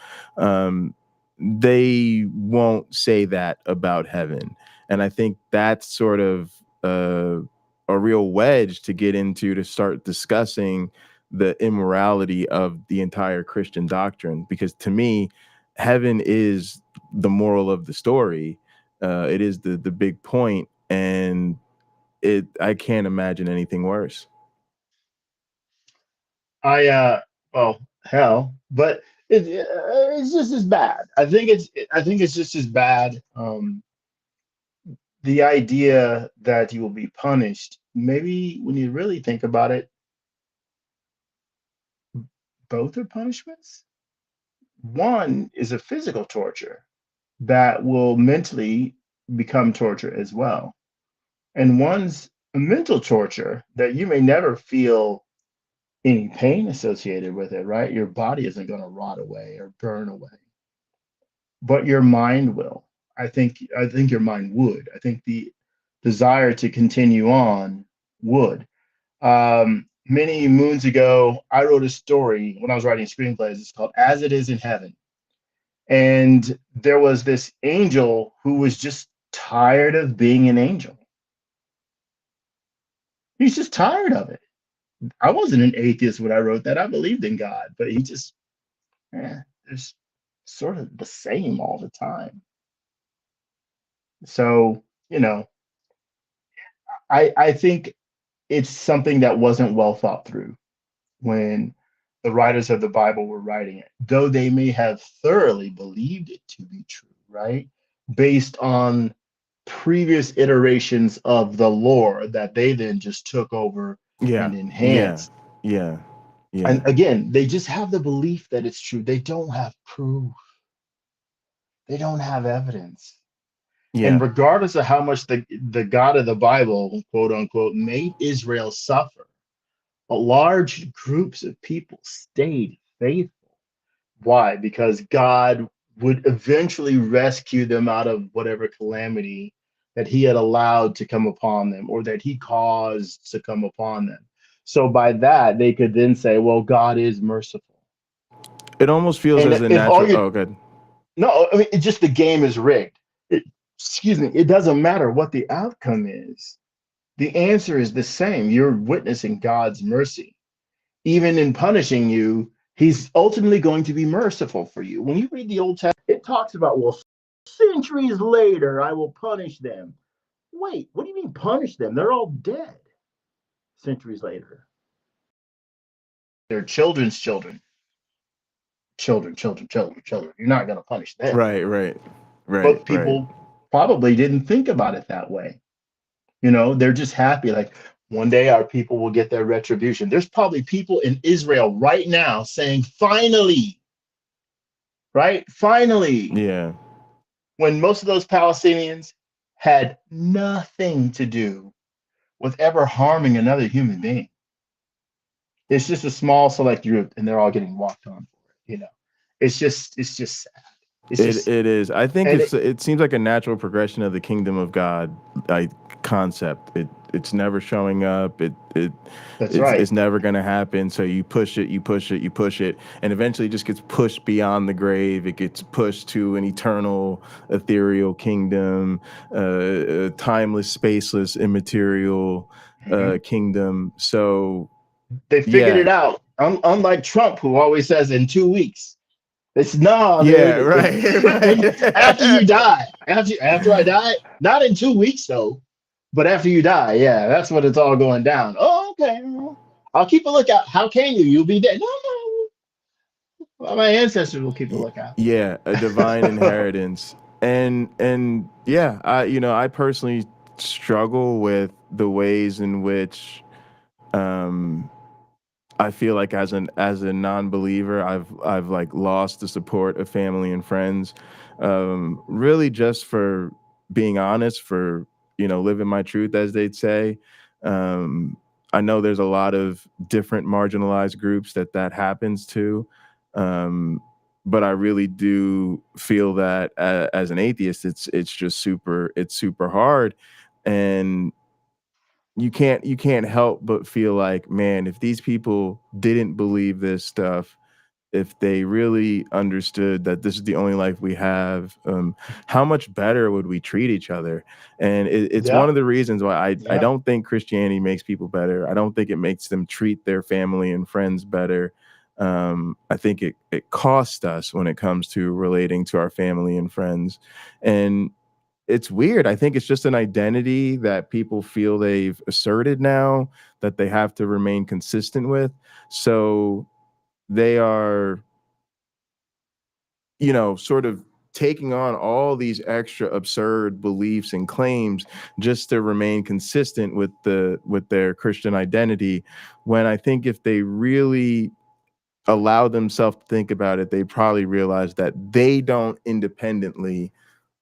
They won't say that about heaven. And I think that's sort of a real wedge to get into to start discussing the immorality of the entire Christian doctrine. Because to me, heaven is the moral of the story. It is the big point, and I can't imagine anything worse. Well, hell, but it's just as bad. I think it's just as bad. The idea that you will be punished, maybe when you really think about it, both are punishments. One is a physical torture that will mentally become torture as well. And one's a mental torture that you may never feel any pain associated with it, right? Your body isn't going to rot away or burn away, but your mind will. I think your mind would. I think the desire to continue on would. Many moons ago, I wrote a story when I was writing screenplays. It's called As It Is in Heaven. And there was this angel who was just tired of being an angel. He's just tired of it. I wasn't an atheist when I wrote that. I believed in God, but he just, it's sort of the same all the time. So, I think it's something that wasn't well thought through when the writers of the Bible were writing it, though they may have thoroughly believed it to be true, right? Based on previous iterations of the lore that they then just took over and enhanced. Yeah. And again, they just have the belief that it's true. They don't have proof. They don't have evidence. Yeah. And regardless of how much the God of the Bible, quote unquote, made Israel suffer, large groups of people stayed faithful. Why? Because God would eventually rescue them out of whatever calamity that he had allowed to come upon them or that he caused to come upon them. So by that, they could then say, well, God is merciful. It almost feels And as a if all natural. you Oh, good. no, I mean, it's just the game is rigged. Excuse me. It doesn't matter what the outcome is. The answer is the same. You're witnessing God's mercy. Even in punishing you, he's ultimately going to be merciful for you. When you read the Old Testament, it talks about, well, centuries later, I will punish them. Wait, what do you mean punish them? They're all dead centuries later. They're children's children. Children. You're not going to punish them. Right. But people probably didn't think about it that way. You know, they're just happy. Like, one day our people will get their retribution. There's probably people in Israel right now saying, finally, right? Finally. Yeah. When most of those Palestinians had nothing to do with ever harming another human being. It's just a small select group and they're all getting walked on for it, you know. It's just sad. It is. I think and it seems like a natural progression of the kingdom of God concept. It's never showing up. It's never going to happen. So you push it, and eventually it just gets pushed beyond the grave. It gets pushed to an eternal, ethereal kingdom, timeless, spaceless, immaterial kingdom. So they figured it out. Unlike Trump, who always says in 2 weeks. It's no, yeah, dude. right. After you die, after I die, not in 2 weeks though, but after you die, yeah, that's when it's all going down. Oh, okay. I'll keep a lookout. How can you? You'll be dead. No. Well, my ancestors will keep a lookout. Yeah, a divine inheritance. And yeah, I personally struggle with the ways in which I feel like as a non-believer, I've like lost the support of family and friends, really just for being honest, for living my truth, as they'd say. I know there's a lot of different marginalized groups that happens to, but I really do feel that as an atheist, it's just super hard, and you can't help but feel like, man, if these people didn't believe this stuff, if they really understood that this is the only life we have, how much better would we treat each other? And it's one of the reasons why I don't think Christianity makes people better. I don't think it makes them treat their family and friends better. I think it costs us when it comes to relating to our family and friends. And it's weird. I think it's just an identity that people feel they've asserted now that they have to remain consistent with. So they are, sort of taking on all these extra absurd beliefs and claims just to remain consistent with their Christian identity. When I think if they really allow themselves to think about it, they probably realize that they don't independently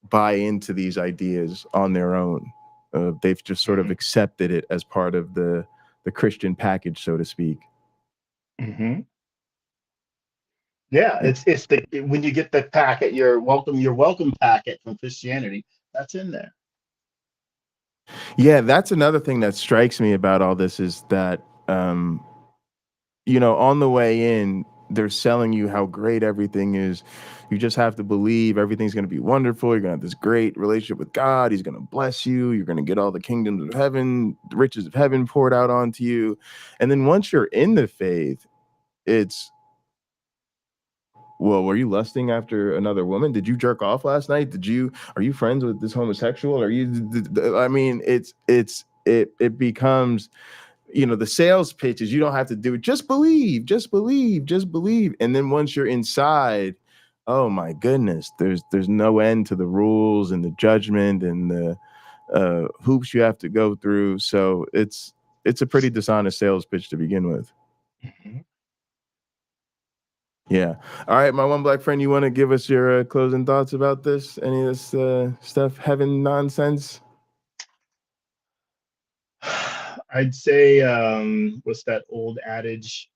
buy into these ideas on their own. They've just sort of accepted it as part of the Christian package, so to speak. Mm-hmm. Yeah, it's when you get the packet, your welcome packet from Christianity, that's in there. Yeah, that's another thing that strikes me about all this is that, on the way in, they're selling you how great everything is. You just have to believe everything's going to be wonderful. You're going to have this great relationship with God. He's going to bless you. You're going to get all the kingdoms of heaven, the riches of heaven poured out onto you. And then once you're in the faith, it's, well, were you lusting after another woman? Did you jerk off last night? Are you friends with this homosexual? I mean, it becomes, the sales pitch is you don't have to do it. Just believe. And then once you're inside, oh my goodness, there's no end to the rules and the judgment and the hoops you have to go through. So it's a pretty dishonest sales pitch to begin with. Mm-hmm. Yeah. All right, my one black friend, you want to give us your closing thoughts about this? Any of this stuff, heaven nonsense? I'd say, what's that old adage?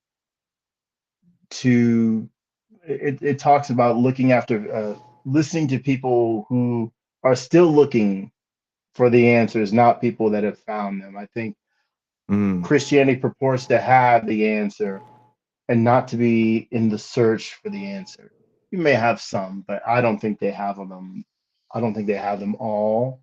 It talks about looking after listening to people who are still looking for the answers, not people that have found them. I think Christianity purports to have the answer and not to be in the search for the answer. You may have some, but I don't think they have them. I don't think they have them all.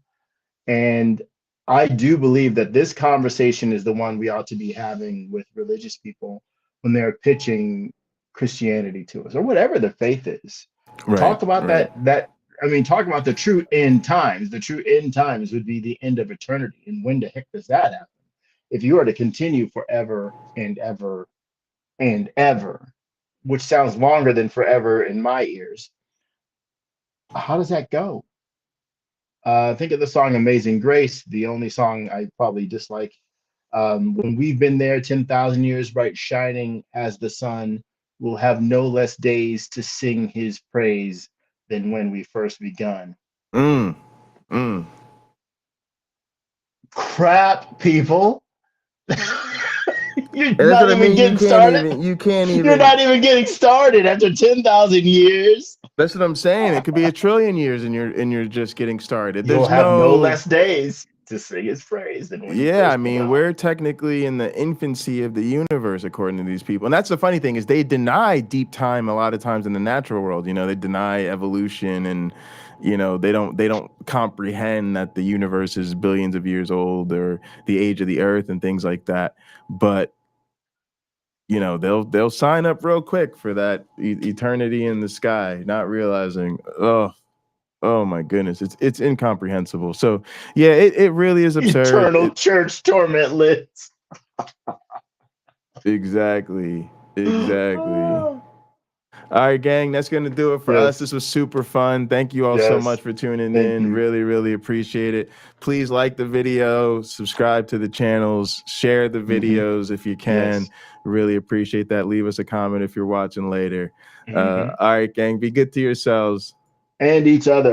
And I do believe that this conversation is the one we ought to be having with religious people when they're pitching Christianity to us, or whatever the faith is. Right, Talk about right. talk about the true end times. The true end times would be the end of eternity. And when the heck does that happen? If you are to continue forever and ever and ever, which sounds longer than forever in my ears, how does that go? Think of the song Amazing Grace, the only song I probably dislike. When we've been there 10,000 years, bright shining as the sun, we'll have no less days to sing his praise than when we first begun. Crap, people. You're not even getting started. You can't even. You're not even getting started after 10,000 years. That's what I'm saying. It could be a trillion years, and you're just getting started. You'll have no less days to sing his praise than when you first begun. We're technically in the infancy of the universe, according to these people. And that's the funny thing, is they deny deep time a lot of times in the natural world. You know, they deny evolution, and you know, they don't comprehend that the universe is billions of years old, or the age of the earth and things like that. But you know, they'll sign up real quick for that eternity in the sky, not realizing, oh my goodness, it's incomprehensible. So yeah, it really is absurd. Eternal church torment list. Exactly. All right, gang, that's going to do it for us. This was super fun. Thank you all so much for tuning in. Really, really appreciate it. Please like the video, subscribe to the channels, share the videos if you can. Really appreciate that. Leave us a comment if you're watching later. All right, gang, be good to yourselves. And each other.